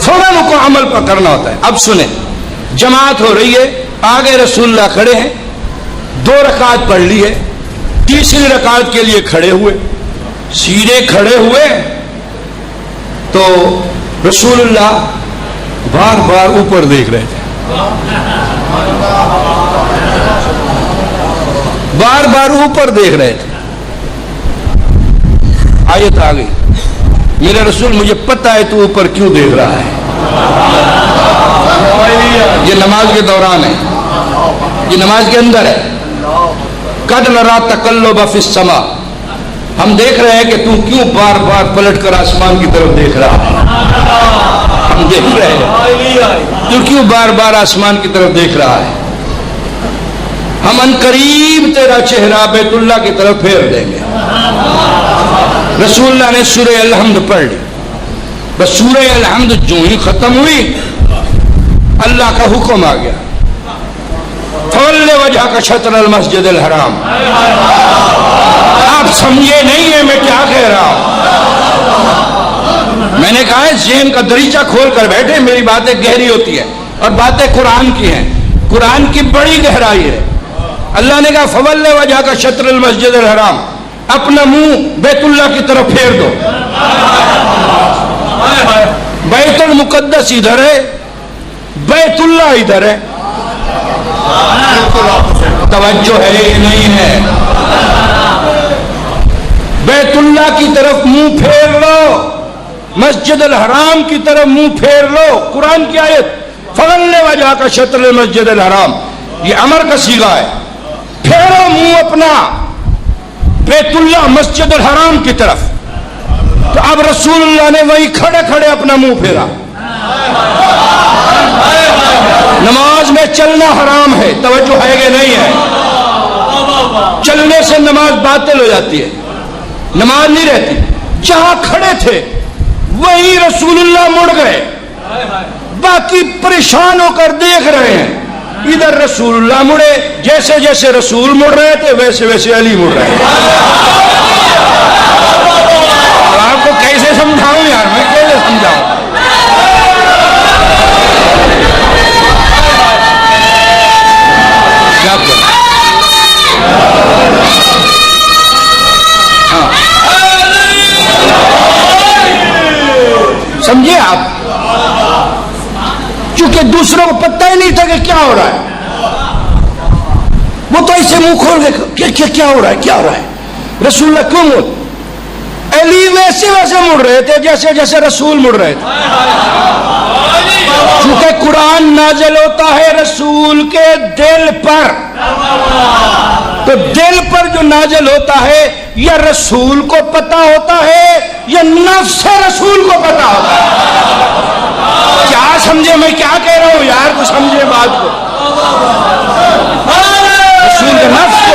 [SPEAKER 1] فوراً کو عمل پر کرنا ہوتا ہے۔ اب سنیں، جماعت ہو رہی ہے، آگے رسول اللہ کھڑے ہیں، 2 رکعت پڑھ لی ہے، تیسری رکعت کے لیے کھڑے ہوئے، سیدھے کھڑے ہوئے تو رسول اللہ بار بار اوپر دیکھ رہے تھے، بار بار اوپر دیکھ رہے تھے۔ آیت آ گئی، میرے رسول مجھے پتہ ہے تو اوپر کیوں دیکھ رہا ہے۔ یہ نماز کے دوران ہے، یہ نماز کے اندر ہے۔ قد نرا تقلب فی السماء، ہم دیکھ رہے ہیں کہ تو کیوں بار بار پلٹ کر آسمان کی طرف دیکھ رہا ہے، ہم دیکھ رہے ہیں تو کیوں بار بار آسمان کی طرف دیکھ رہا ہے، ہم عنقریب تیرا چہرہ بیت اللہ کی طرف پھیر دیں گے۔ رسول اللہ نے سورہ الحمد پڑھ لی، بس سورہ الحمد جو ہی ختم ہوئی اللہ کا حکم آ گیا، فول وجہ کا شطر المسجد الحرام۔ آپ سمجھے نہیں ہے میں کیا کہہ رہا ہوں، میں نے کہا ہے ذہن کا دریچہ کھول کر بیٹھے، میری باتیں گہری ہوتی ہیں اور باتیں قرآن کی ہیں، قرآن کی بڑی گہرائی ہے۔ اللہ نے کہا فول وجہ کا شطر المسجد الحرام، اپنا منہ بیت اللہ کی طرف پھیر دو۔ بیت المقدس ادھر ہے، بیت اللہ ادھر ہے، توجہ ہے کہ نہیں ہے؟ بیت اللہ کی طرف منہ پھیر لو، مسجد الحرام کی طرف منہ پھیر لو۔ قرآن کی آیت فغل وجہ کا شطر المسجد الحرام، یہ امر کا صیغہ ہے، پھیرو منہ اپنا بیت اللہ مسجد الحرام کی طرف۔ تو اب رسول اللہ نے وہی کھڑے کھڑے اپنا منہ پھیرا۔ نماز میں چلنا حرام ہے، توجہ ہے کہ نہیں ہے؟ چلنے سے نماز باطل ہو جاتی ہے، نماز نہیں رہتی۔ جہاں کھڑے تھے وہی رسول اللہ مڑ گئے، باقی پریشان ہو کر دیکھ رہے ہیں، ادھر رسول اللہ مڑے، جیسے جیسے رسول مڑ رہے تھے ویسے ویسے علی مڑ رہے تھے۔ آپ کو کیسے سمجھاؤں یار، میں کیسے سمجھاؤں؟
[SPEAKER 3] سمجھے آپ؟ کیونکہ دوسروں کو پتہ ہی نہیں تھا کہ کیا ہو رہا ہے، وہ تو ایسے منہ کھول کے کیا ہو رہا ہے، کیا ہو رہا ہے؟ رسول اللہ کیوں مڑ؟ علی ویسے مڑ رہے تھے جیسے جیسے رسول مڑ رہے تھے، کیونکہ قرآن نازل ہوتا ہے رسول کے دل پر، تو دل پر جو نازل ہوتا ہے یا رسول کو پتا ہوتا ہے یا نفس رسول کو پتا ہوتا ہے؟ کیا سمجھے میں کیا کہہ رہا ہوں یار؟ کو سمجھے بات کو، رسول کے نفس کو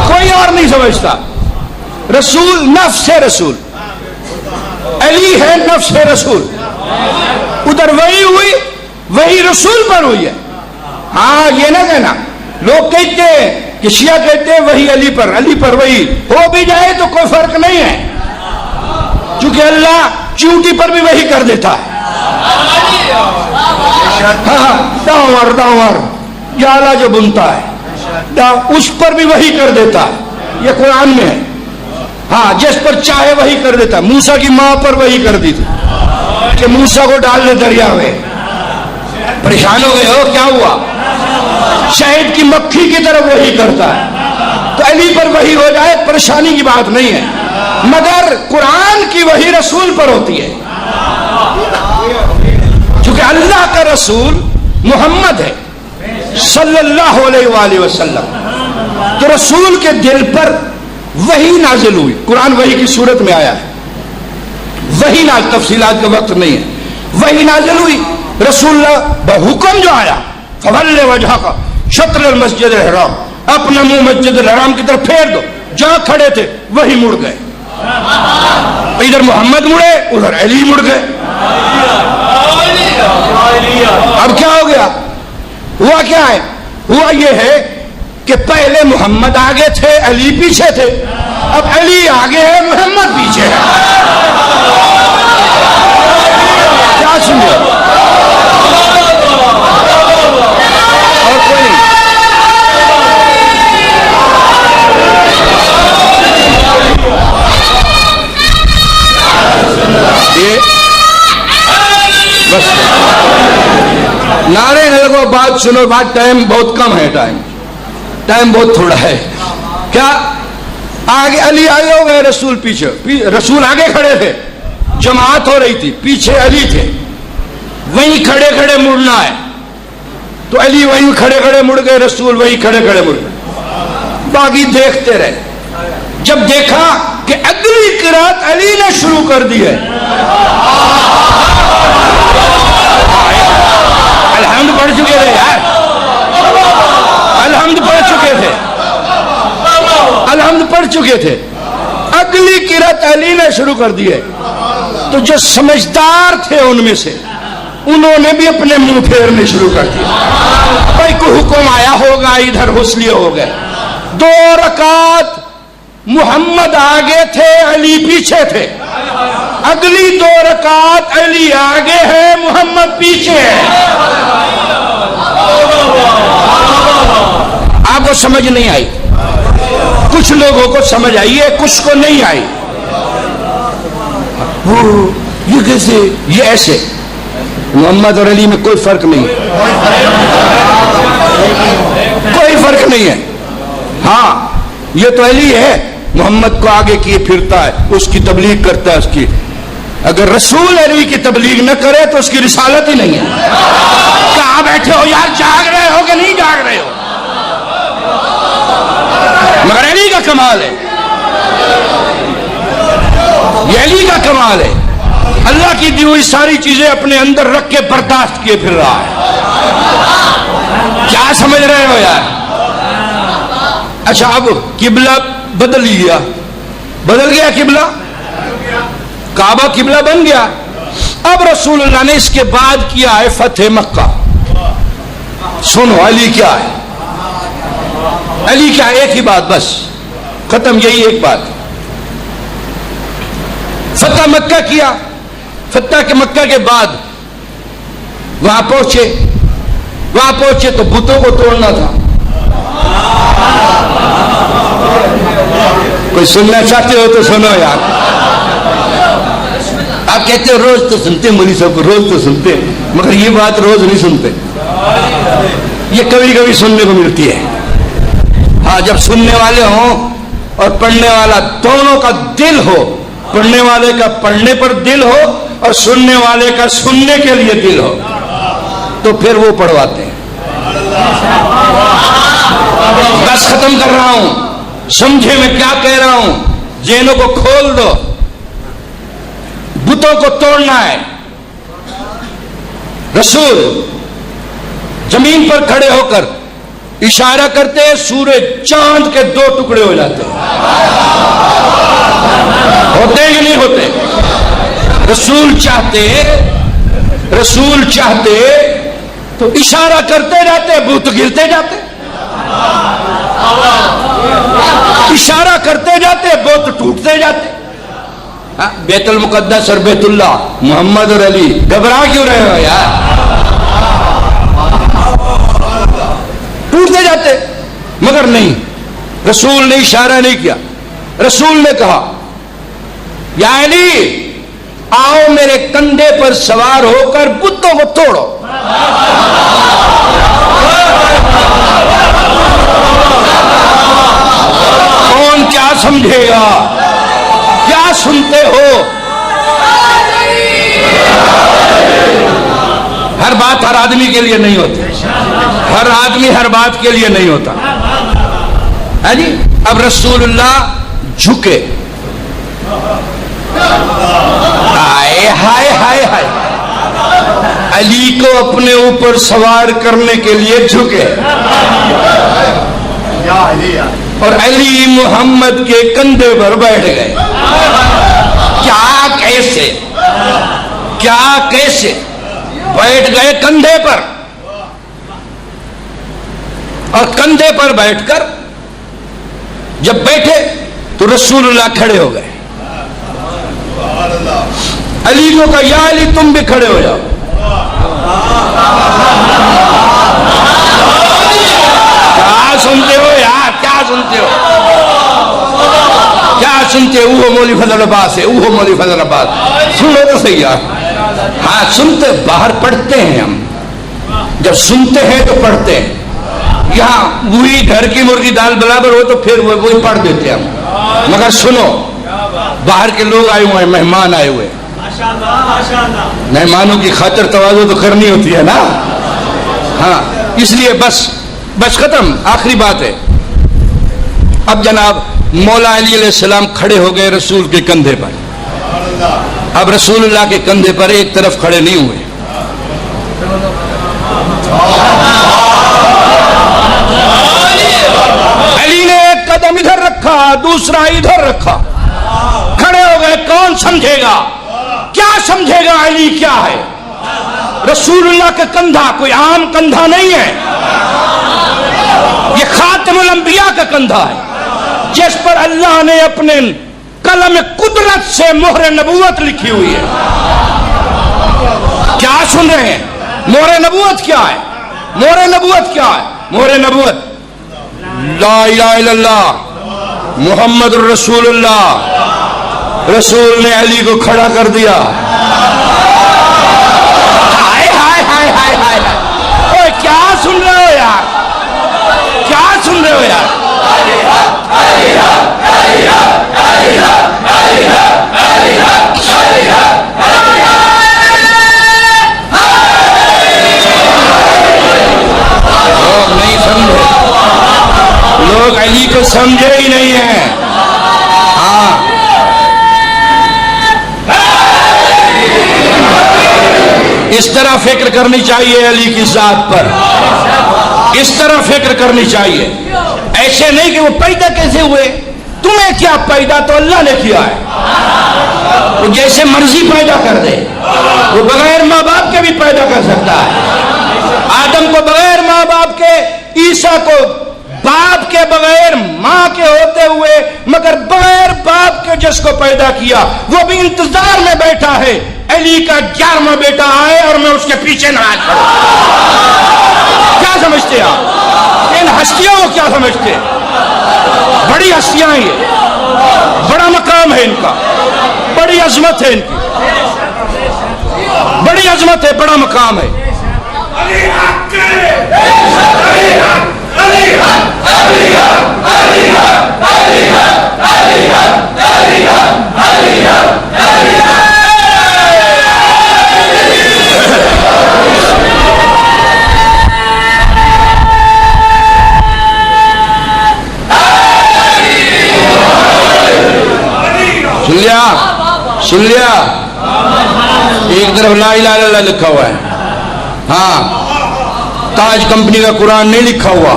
[SPEAKER 3] کوئی اور نہیں سمجھتا. رسول نفس رسول، علی ہے نفس رسول. ادھر وہی ہوئی، وہی رسول پر ہوئی ہے. ہاں یہ نہ کہنا، لوگ کہتے ہیں کہ شیعہ کہتے ہیں وہی علی پر وہی ہو بھی جائے تو کوئی فرق نہیں ہے، کیونکہ اللہ چیونٹی پر بھی وہی کر دیتا ہے. ہاں داور یا اللہ جو بنتا ہے اس پر بھی وہی کر دیتا ہے، یہ قرآن میں ہے. ہاں جس پر چاہے وہی کر دیتا ہے. موسیٰ کی ماں پر وہی کر دی تھی کہ موسیٰ کو ڈال دے دریا میں، پریشان ہو گئے ہو کیا ہوا؟ شہد کی مکھی کی طرف وہی کرتا ہے. تو علی پر وہی ہو جائے پریشانی کی بات نہیں ہے، مگر قرآن کی وہی رسول پر ہوتی ہے، کیونکہ اللہ کا رسول محمد ہے صلی اللہ علیہ وآلہ وسلم. تو رسول کے دل پر وہی نازل ہوئی، قرآن وہی کی صورت میں آیا ہے، وہی تفصیلات کا وقت نہیں ہے، وہی نازل ہوئی. رسول اللہ بحکم جو آیا فَوَلِّ وَجْهَكَ شَطْرَ الْمَسْجِدِ الْحَرَامِ، اپنا منہ مسجد الحرام کی طرف پھیر دو. جہاں کھڑے تھے وہی مڑ گئے، ادھر محمد مڑے ادھر علی مڑ گئے. اب کیا ہو گیا؟ ہوا کیا ہے؟ ہوا یہ ہے کہ پہلے محمد آگے تھے علی پیچھے تھے، اب علی آگے ہے محمد پیچھے ہے. کیا سمجھے؟ اور کوئی نہیں. یہ بس نعرے نہ لگو، بات سنو. بات ٹائم بہت کم ہے، ٹائم بہت تھوڑا ہے. کیا آگے علی آگے ہو گئے، رسول پیچھے. رسول آگے کھڑے تھے، جماعت ہو رہی تھی، پیچھے علی تھے. وہیں کھڑے کھڑے مڑنا ہے تو علی وہیں کھڑے کھڑے مڑ گئے، رسول وہیں کھڑے کھڑے مڑ گئے. باقی دیکھتے رہے. جب دیکھا کہ اگلی قرات علی نے شروع کر دی ہے، الحمد پڑھ چکے تھے یار، الحمد پڑھ چکے تھے، الحمد پڑھ چکے تھے. اگلی قرات علی نے شروع کر دی ہے. تو جو سمجھدار تھے ان میں سے انہوں نے بھی اپنے منہ پھیرنے شروع کر دیا. بھائی کوئی حکم آیا ہوگا، ادھر حسلی ہو گئے. 2 رکعت محمد آگے تھے علی پیچھے تھے، اگلی 2 رکعت علی آگے ہے محمد پیچھے ہے. آپ کو سمجھ نہیں آئی؟ کچھ لوگوں کو سمجھ آئی ہے، کچھ کو نہیں آئی. یہ کیسے؟ یہ ایسے. محمد اور علی میں کوئی فرق نہیں، کوئی فرق نہیں ہے. ہاں یہ تو علی ہے، محمد کو آگے کیے پھرتا ہے، اس کی تبلیغ کرتا ہے. اس کی اگر رسول علی کی تبلیغ نہ کرے تو اس کی رسالت ہی نہیں ہے. کہاں بیٹھے ہو یار؟ جاگ رہے ہو کہ نہیں جاگ رہے ہو؟ مگر علی کا کمال ہے، یہ علی کا کمال ہے. اللہ کی دی ہوئی ساری چیزیں اپنے اندر رکھ کے برداشت کیے پھر رہا ہے. کیا سمجھ رہے ہو یار؟ اچھا اب قبلہ بدل گیا، بدل گیا قبلہ، کعبہ قبلہ بن گیا. اب رسول اللہ نے اس کے بعد کیا ہے فتح مکہ. سنو علی کیا ہے، علی کیا ہے؟ ایک ہی بات بس، ختم. یہی ایک بات. فتح مکہ کیا. فتح کے مکہ کے بعد وہاں پہنچے تو بتوں کو توڑنا تھا. کوئی سننا چاہتے ہو تو سنو یار. آپ کہتے ہو روز تو سنتے ہیں مولوی صاحب کو، روز تو سنتے ہیں، مگر یہ بات روز نہیں سنتے، یہ کبھی کبھی سننے کو ملتی ہے۔ ہاں جب سننے والے ہوں اور پڑھنے والا دونوں کا دل ہو، پڑھنے والے کا پڑھنے پر دل ہو اور سننے والے کا سننے کے لیے دل ہو، تو پھر وہ پڑھواتے ہیں۔ بس ختم کر رہا ہوں، سمجھے میں کیا کہہ رہا ہوں؟ ذہنوں کو کھول دو، بتوں کو توڑنا ہے۔ رسول زمین پر کھڑے ہو کر اشارہ کرتے، سورج چاند کے 2 ٹکڑے ہو جاتے ہیں، ہوتے کہ نہیں ہوتے؟ رسول چاہتے تو اشارہ کرتے جاتے، بت گرتے جاتے، اشارہ کرتے جاتے، بت ٹوٹتے جاتے۔ بیت المقدس اور بیت اللہ، محمد اور علی، گھبرا کیوں رہے ہو یار؟ ٹوٹتے جاتے، مگر نہیں، رسول نے اشارہ نہیں کیا، رسول نے کہا یا علی آؤ میرے کندھے پر سوار ہو کر بتوں کو توڑو۔ کون کیا سمجھے گا؟ کیا سنتے ہو؟ ہر بات ہر آدمی کے لیے نہیں ہوتی، ہر آدمی ہر بات کے لیے نہیں ہوتا ہے جی۔ اب رسول اللہ جھکے، ہائے ہائے ہائے ہائے، علی کو اپنے اوپر سوار کرنے کے لیے جھکے، اور علی محمد کے کندھے پر بیٹھ گئے۔ کیا کیسے بیٹھ گئے کندھے پر، اور کندھے پر بیٹھ کر جب بیٹھے تو رسول اللہ کھڑے ہو گئے۔ علی کو کہا یا علی تم بھی کھڑے ہو جاؤ۔ کیا سنتے ہو یار؟ کیا سنتے ہو؟ کیا سنتے ہو؟ وہ مولوی فضل عباس ہے، وہ مولوی فضل عباس، سنو تو صحیح یار۔ ہاں سنتے، باہر پڑھتے ہیں ہم، جب سنتے ہیں تو پڑھتے ہیں، یہاں وہی گھر کی مرغی دال برابر ہو تو پھر وہی پڑھ دیتے ہیں ہم، مگر سنو، باہر کے لوگ آئے ہوئے ہیں، مہمان آئے ہوئے، مہمانوں کی خاطر تواضع تو کرنی ہوتی ہے نا۔ ہاں اس لیے بس ختم، آخری بات ہے۔ اب جناب مولا علی علیہ السلام کھڑے ہو گئے رسول کے کندھے پر۔ اب رسول اللہ کے کندھے پر ایک طرف کھڑے نہیں ہوئے، علی نے ایک قدم ادھر رکھا، دوسرا ادھر رکھا، کھڑے ہو گئے۔ کون سمجھے گا؟ کیا سمجھے گا علی کیا ہے؟ رسول اللہ کا کندھا کوئی عام کندھا نہیں ہے، یہ خاتم الانبیاء کا کندھا ہے، جس پر اللہ نے اپنے قلم قدرت سے مہر نبوت لکھی ہوئی ہے۔ کیا سن رہے ہیں؟ مہر نبوت کیا ہے؟ مہر نبوت کیا ہے؟ مہر نبوت لا الہ الا اللہ محمد رسول اللہ۔ رسول نے علی کو کھڑا کر دیا۔ ہائے ہائے ہائے ہائے ہائے، اوے کیا سن رہے ہو یار؟ کیا سن رہے ہو یار؟ لوگ نہیں سمجھے، لوگ علی کو سمجھے ہی نہیں ہیں۔ ہاں اس طرح فکر کرنی چاہیے علی کی ذات پر، اس طرح فکر کرنی چاہیے، ایسے نہیں کہ وہ پیدا کیسے ہوئے، تمہیں کیا، پیدا تو اللہ نے کیا ہے، وہ جیسے مرضی پیدا کر دے، وہ بغیر ماں باپ کے بھی پیدا کر سکتا ہے۔ آدم کو بغیر ماں باپ کے، عیسیٰ کو باپ کے بغیر ماں کے ہوتے ہوئے، مگر بغیر باپ کے جس کو پیدا کیا وہ بھی انتظار میں بیٹھا ہے علی کا 11واں بیٹا آئے اور میں اس کے پیچھے نماز پڑھوں۔ کیا سمجھتے آپ؟ ان ہستیوں کو کیا سمجھتے؟ بڑی ہستیاں ہیں یہ، بڑا مقام ہے ان کا، بڑی عظمت ہے ان کی۔ بڑی عظمت ہے, بڑا مقام ہے. سن لیا ایک طرف لا الہ الا اللہ لکھا ہوا ہے, ہاں تاج کمپنی کا قرآن نہیں لکھا ہوا,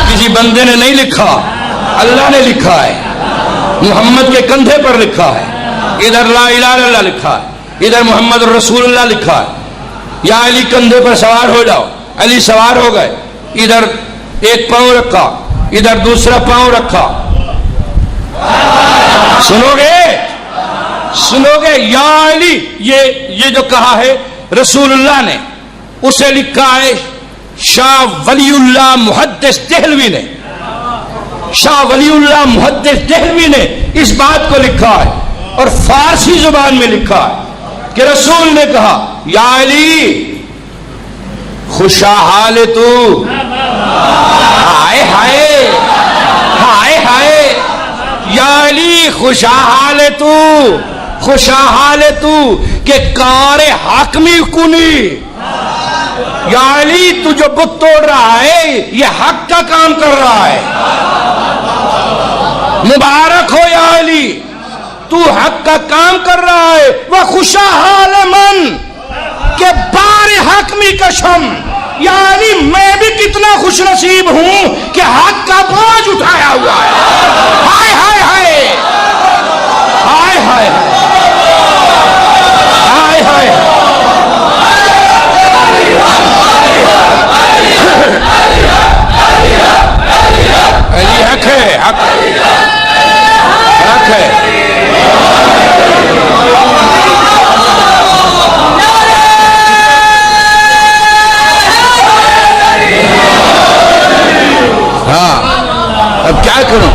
[SPEAKER 3] کسی بندے نے نہیں لکھا, اللہ نے لکھا ہے, محمد کے کندھے پر لکھا ہے. ادھر لا الہ الا اللہ لکھا ہے, ادھر محمد رسول اللہ لکھا ہے. یا علی کندھے پر سوار ہو جاؤ, علی سوار ہو گئے, ادھر ایک پاؤں رکھا, ادھر دوسرا پاؤں رکھا. سنو گے یا علی, یہ جو کہا ہے رسول اللہ نے, اسے لکھا ہے شاہ ولی اللہ محدث دہلوی نے. شاہ ولی اللہ محدث دہلوی نے اس بات کو لکھا ہے, اور فارسی زبان میں لکھا ہے کہ رسول نے کہا یا علی خوشحال تو, ہائے ہائے ہائے ہائے, یا علی خوشحال تو, خوشحال تو کہ کار حاکمی کنی. یا علی تو جو بت توڑ رہا ہے یہ حق کا کام کر رہا ہے. مبارک ہو یا علی, تو حق کا کام کر رہا ہے. وہ خوشحال من کہ بار حاکمی کا شم. یا علی میں بھی کتنا خوش نصیب ہوں کہ حق کا بوجھ اٹھایا ہوا ہے. ہائے ہائے ہائے ہائے ہائے ہائے ہائے, علی حق ہے, حق ہے. ہاں اب کیا کروں,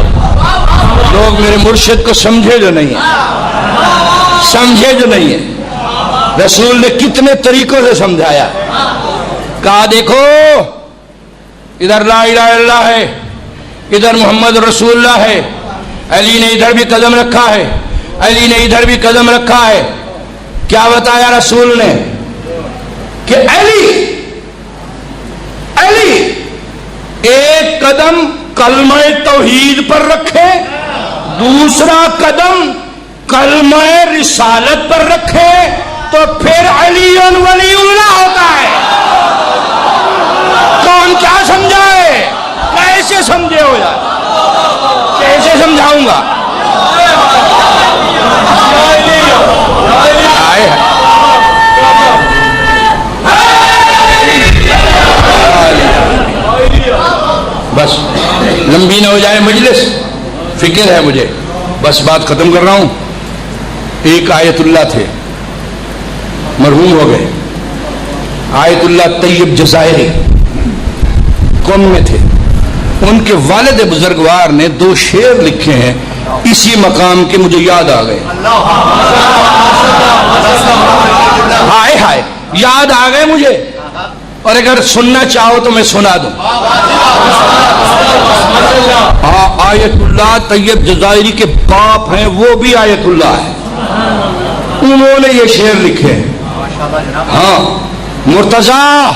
[SPEAKER 3] لوگ میرے مرشد کو سمجھے جو نہیں ہے, سمجھے جو نہیں ہے. رسول نے کتنے طریقوں سے سمجھایا, کہا دیکھو ادھر لا الہ الا اللہ ہے, ادھر محمد رسول اللہ ہے. علی نے ادھر بھی قدم رکھا ہے, علی نے ادھر بھی قدم رکھا ہے. کیا بتایا رسول نے کہ علی ایک قدم کلمہ توحید پر رکھے, دوسرا قدم کلمہ رسالت پر رکھے, تو پھر علی ولی اللہ ہوتا ہے. کون کیا سمجھائے, کیسے سمجھے ہو یار, کیسے سمجھاؤں گا. بس لمبی نہ ہو جائے مجلس, فکر ہے مجھے, بس بات ختم کر رہا ہوں. ایک آیت اللہ تھے, مرحوم ہو گئے, آیت اللہ طیب جزائری قوم میں تھے. ان کے والد بزرگوار نے 2 شعر لکھے ہیں اسی مقام کے, مجھے یاد آ گئے. ہائے ہائے یاد آ گئے مجھے, اور اگر سننا چاہو تو میں سنا دوں. آیت اللہ طیب جزائری کے باپ ہیں, وہ بھی آیت اللہ ہے, انہوں نے یہ شعر لکھے ہیں. ہاں مرتضیٰ,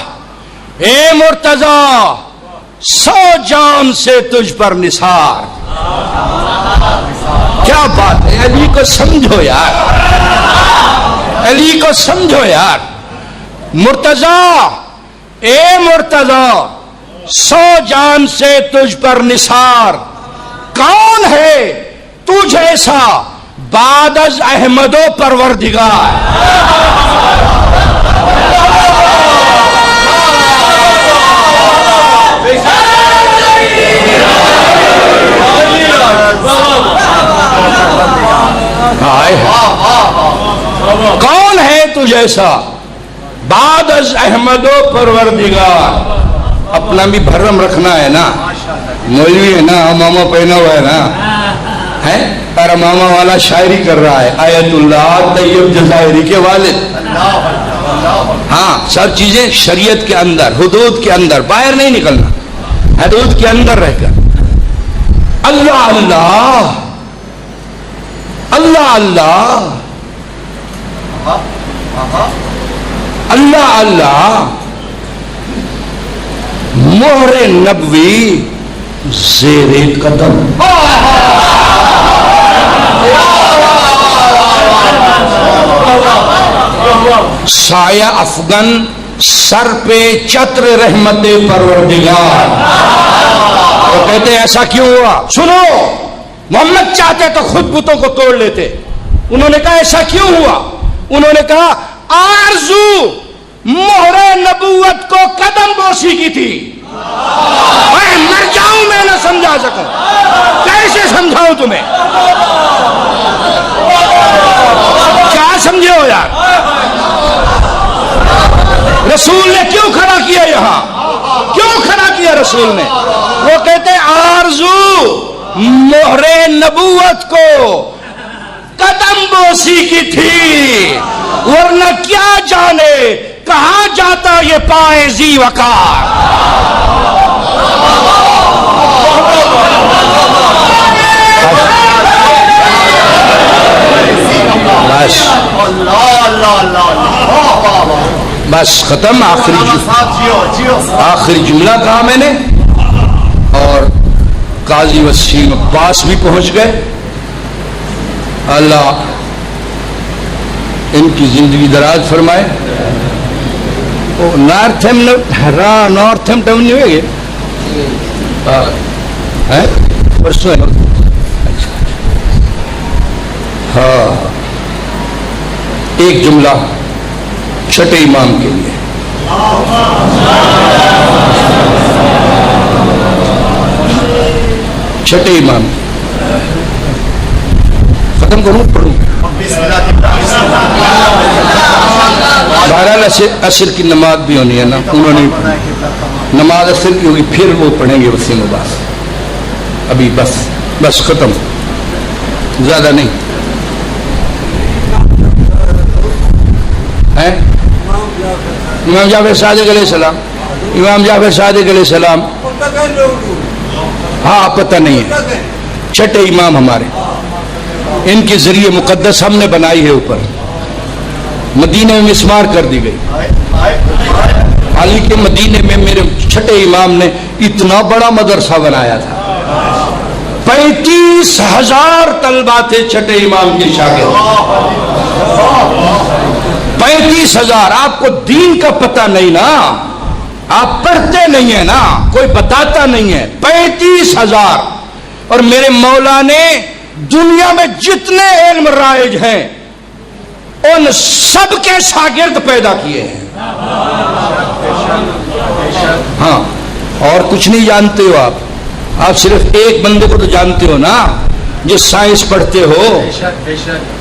[SPEAKER 3] اے مرتضیٰ 100 جان سے تجھ پر نثار. کیا بات ہے, علی کو سمجھو یار, علی کو سمجھو یار. مرتضیٰ, اے مرتضیٰ 100 جان سے تجھ پر نثار. کون ہے تجھ ایسا بعد از احمد و پروردگار. کون ہے تجھ ایسا بعد از احمد و پروردگار. اپنا بھی بھرم رکھنا ہے نا, مولوی ہے نا, ماما پہنا ہوا ہے نا, ہے, اور ہمارا ماما والا شاعری کر رہا ہے، آیت اللہ طیب جزائری کے والد. ہاں سب چیزیں شریعت کے اندر، حدود کے اندر، باہر نہیں نکلنا، حدود کے اندر رہ کر. اللہ اللہ اللہ اللہ اللہ اللہ، مہر نبوی زیر قدم. سایہ افغن سر پہ چتر رحمت پروردگار. وہ کہتے ہیں ایسا کیوں ہوا؟ سنو، محمد چاہتے تو خود بتوں کو توڑ لیتے. انہوں نے کہا ایسا کیوں ہوا؟ انہوں نے کہا آرزو مہر نبوت کو قدم بوسی کی تھی. میں مر جاؤں میں نہ سمجھا سکوں. کیسے سمجھاؤں تمہیں؟ کیا سمجھے ہو یار؟ رسول نے کیوں کھڑا کیا یہاں؟ کیوں کھڑا کیا رسول نے؟ وہ کہتے آرزو مہر نبوت کو قدم بوسی کی تھی، ورنہ کیا جانے کہاں جاتا یہ پائے ذی وقار. بس ختم. آخری جملہ کہا میں نے، اور قاضی وسیم عباس بھی پہنچ گئے. اللہ ان کی زندگی دراز فرمائے. نارتھ ہیمپٹن نہیں ہوئے پرسوں. ہاں ایک جملہ چھٹے امام کے لیے. چھٹے امام ختم کروں پڑھوں. بہرحال عصر کی نماز بھی ہونی ہے نا. انہوں نے نماز عصر کی ہوگی، پھر وہ پڑھیں گے وسیم عباس. ابھی بس ختم، زیادہ نہیں. امام جعفر صادق علیہ السلام، امام جعفر صادق علیہ السلام، ہاں پتہ نہیں ہے. چھٹے امام ہمارے، ان کے ذریعے مقدس ہم نے بنائی ہے. اوپر مدینے میں مسمار کر دی گئی. حالانکہ مدینے میں میرے چھٹے امام نے اتنا بڑا مدرسہ بنایا تھا. 35,000 طلبہ تھے چھٹے امام کے شاگرد. 35,000. آپ کو دین کا پتہ نہیں نا، آپ پڑھتے نہیں ہیں نا، کوئی بتاتا نہیں ہے. 35,000. اور میرے مولا نے دنیا میں جتنے علم رائج ہیں ان سب کے شاگرد پیدا کیے ہیں. ہاں اور کچھ نہیں جانتے ہو آپ صرف ایک بندے کو تو جانتے ہو نا، جس سائنس پڑھتے ہو،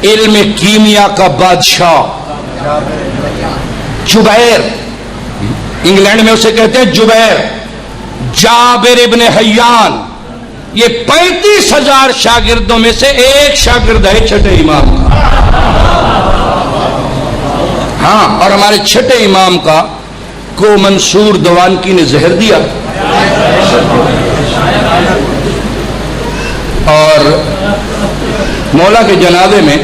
[SPEAKER 3] علم کیمیا کا بادشاہ جبیر. انگلینڈ میں اسے کہتے ہیں جبیر، جابر ابن حیان. یہ 35,000 شاگردوں میں سے ایک شاگرد ہے چھٹے امام کا. ہاں اور ہمارے چھٹے امام کا کو منصور دوانکی نے زہر دیا، اور مولا کے جنازے میں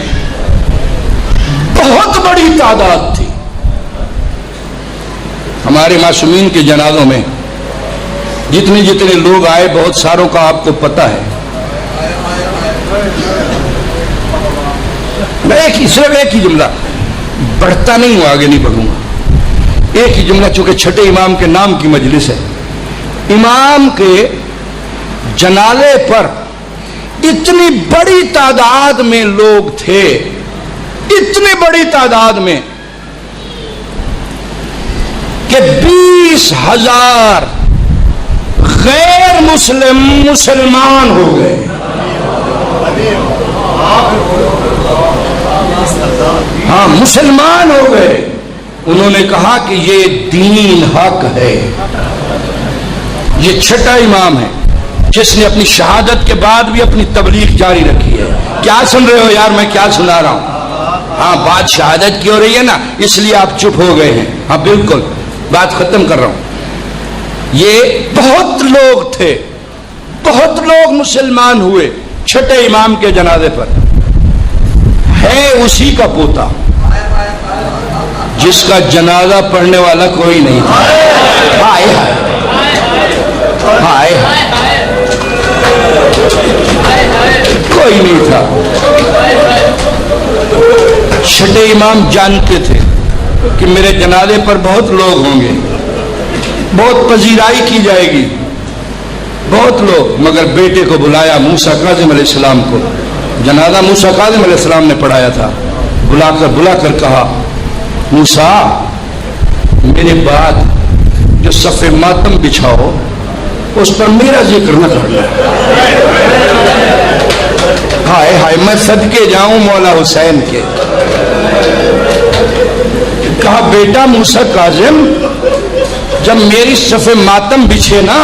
[SPEAKER 3] بہت بڑی تعداد تھی. ہمارے معصومین کے جنازوں میں جتنے لوگ آئے، بہت ساروں کا آپ کو پتہ ہے. میں صرف ایک ہی جملہ، بڑھتا نہیں ہوں، آگے نہیں بڑھوں گا. ایک ہی جملہ، چونکہ چھٹے امام کے نام کی مجلس ہے. امام کے جنازے پر اتنی بڑی تعداد میں لوگ تھے، اتنی بڑی تعداد میں کہ 20,000 غیر مسلمان ہو گئے. ہاں مسلمان ہو گئے. انہوں نے کہا کہ یہ دین حق ہے. یہ چھٹا امام ہے. جس نے اپنی شہادت کے بعد بھی اپنی تبلیغ جاری رکھی ہے. کیا سن رہے ہو یار, میں کیا سنا رہا ہوں؟ ہاں بات شہادت کی ہو رہی ہے نا, اس لیے آپ چپ ہو گئے ہیں. ہاں بالکل, بات ختم کر رہا ہوں. یہ بہت لوگ تھے, بہت لوگ مسلمان ہوئے چھٹے امام کے جنازے پر. ہے اسی کا پوتا جس کا جنازہ پڑھنے والا کوئی نہیں تھا. ہائے ہائے ہائے, کوئی نہیں تھا. چھٹے امام جانتے تھے کہ میرے جنازے پر بہت لوگ ہوں گے, بہت پذیرائی کی جائے گی, بہت لوگ. مگر بیٹے کو بلایا, موسیٰ کاظم علیہ السلام کو. جنازہ موسیٰ کاظم علیہ السلام نے پڑھایا تھا. بلا کر کہا, موسیٰ میرے بعد جو صف ماتم بچھاؤ اس پر میرا ذکر نہ کرنا. ہائے ہائے, میں صدقے جاؤں مولا حسین کے. کہا بیٹا موسیٰ کاظم, جب میری صف ماتم بچھے نا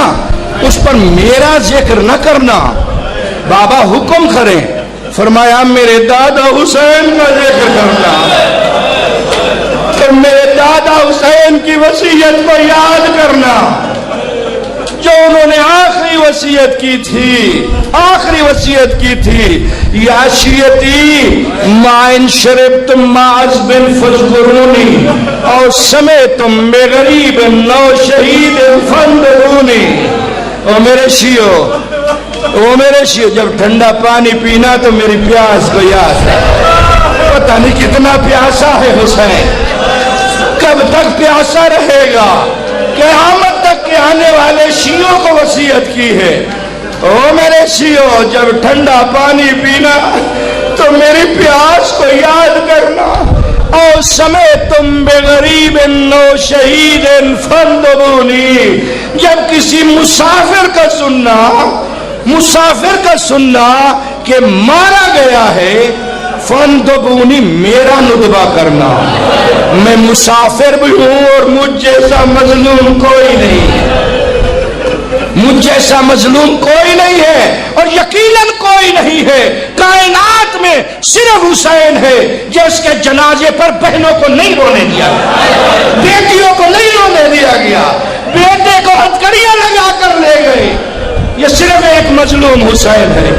[SPEAKER 3] اس پر میرا ذکر نہ کرنا. بابا حکم کریں. فرمایا میرے دادا حسین کا ذکر کرنا. تو میرے دادا حسین کی وصیت کو یاد کرنا جو انہوں نے آخری وصیت کی تھی. آخری وصیت کی تھی, یا شیعتی ما ان شربتم ما عذب فاذکرونی اور سمیتم بغریب نو شہید فانظرونی. او میرے شیعو, جب ٹھنڈا پانی پینا تو میری پیاس کو یاد ہے. پتہ نہیں کتنا پیاسا ہے حسین, کب تک پیاسا رہے گا. قیامت تک کے آنے والے شیعوں کو وصیت کی ہے, او میرے شیعو جب ٹھنڈا پانی پینا تو میری پیاس کو یاد کرنا. او سمیتم بغریب نو شہید فانظرونی, جب کسی مسافر کا سننا کہ مارا گیا ہے, فانظرونی میرا ندبہ کرنا. میں مسافر بھی ہوں اور مجھ جیسا مظلوم کوئی نہیں ہے. مجھ جیسا مظلوم کوئی نہیں ہے, اور یقیناً کوئی نہیں ہے. کائنات میں صرف حسین ہے جو اس کے جنازے پر بہنوں کو نہیں رونے دیا گیا, بیٹیوں کو نہیں رونے دیا گیا, بیٹے کو ہتھکڑیاں لگا کر لے گئے. یہ صرف ایک مظلوم حسین ہے.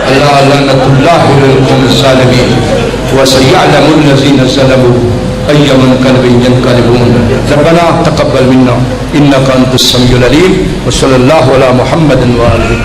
[SPEAKER 3] اللہ لعنت اللہ علیکم الظالمین وسيعلم الذين ظلموا أي منقلب ينقلبون. ربنا تقبل منا إنك أنت السميع العليم وصلى الله على محمد وآله.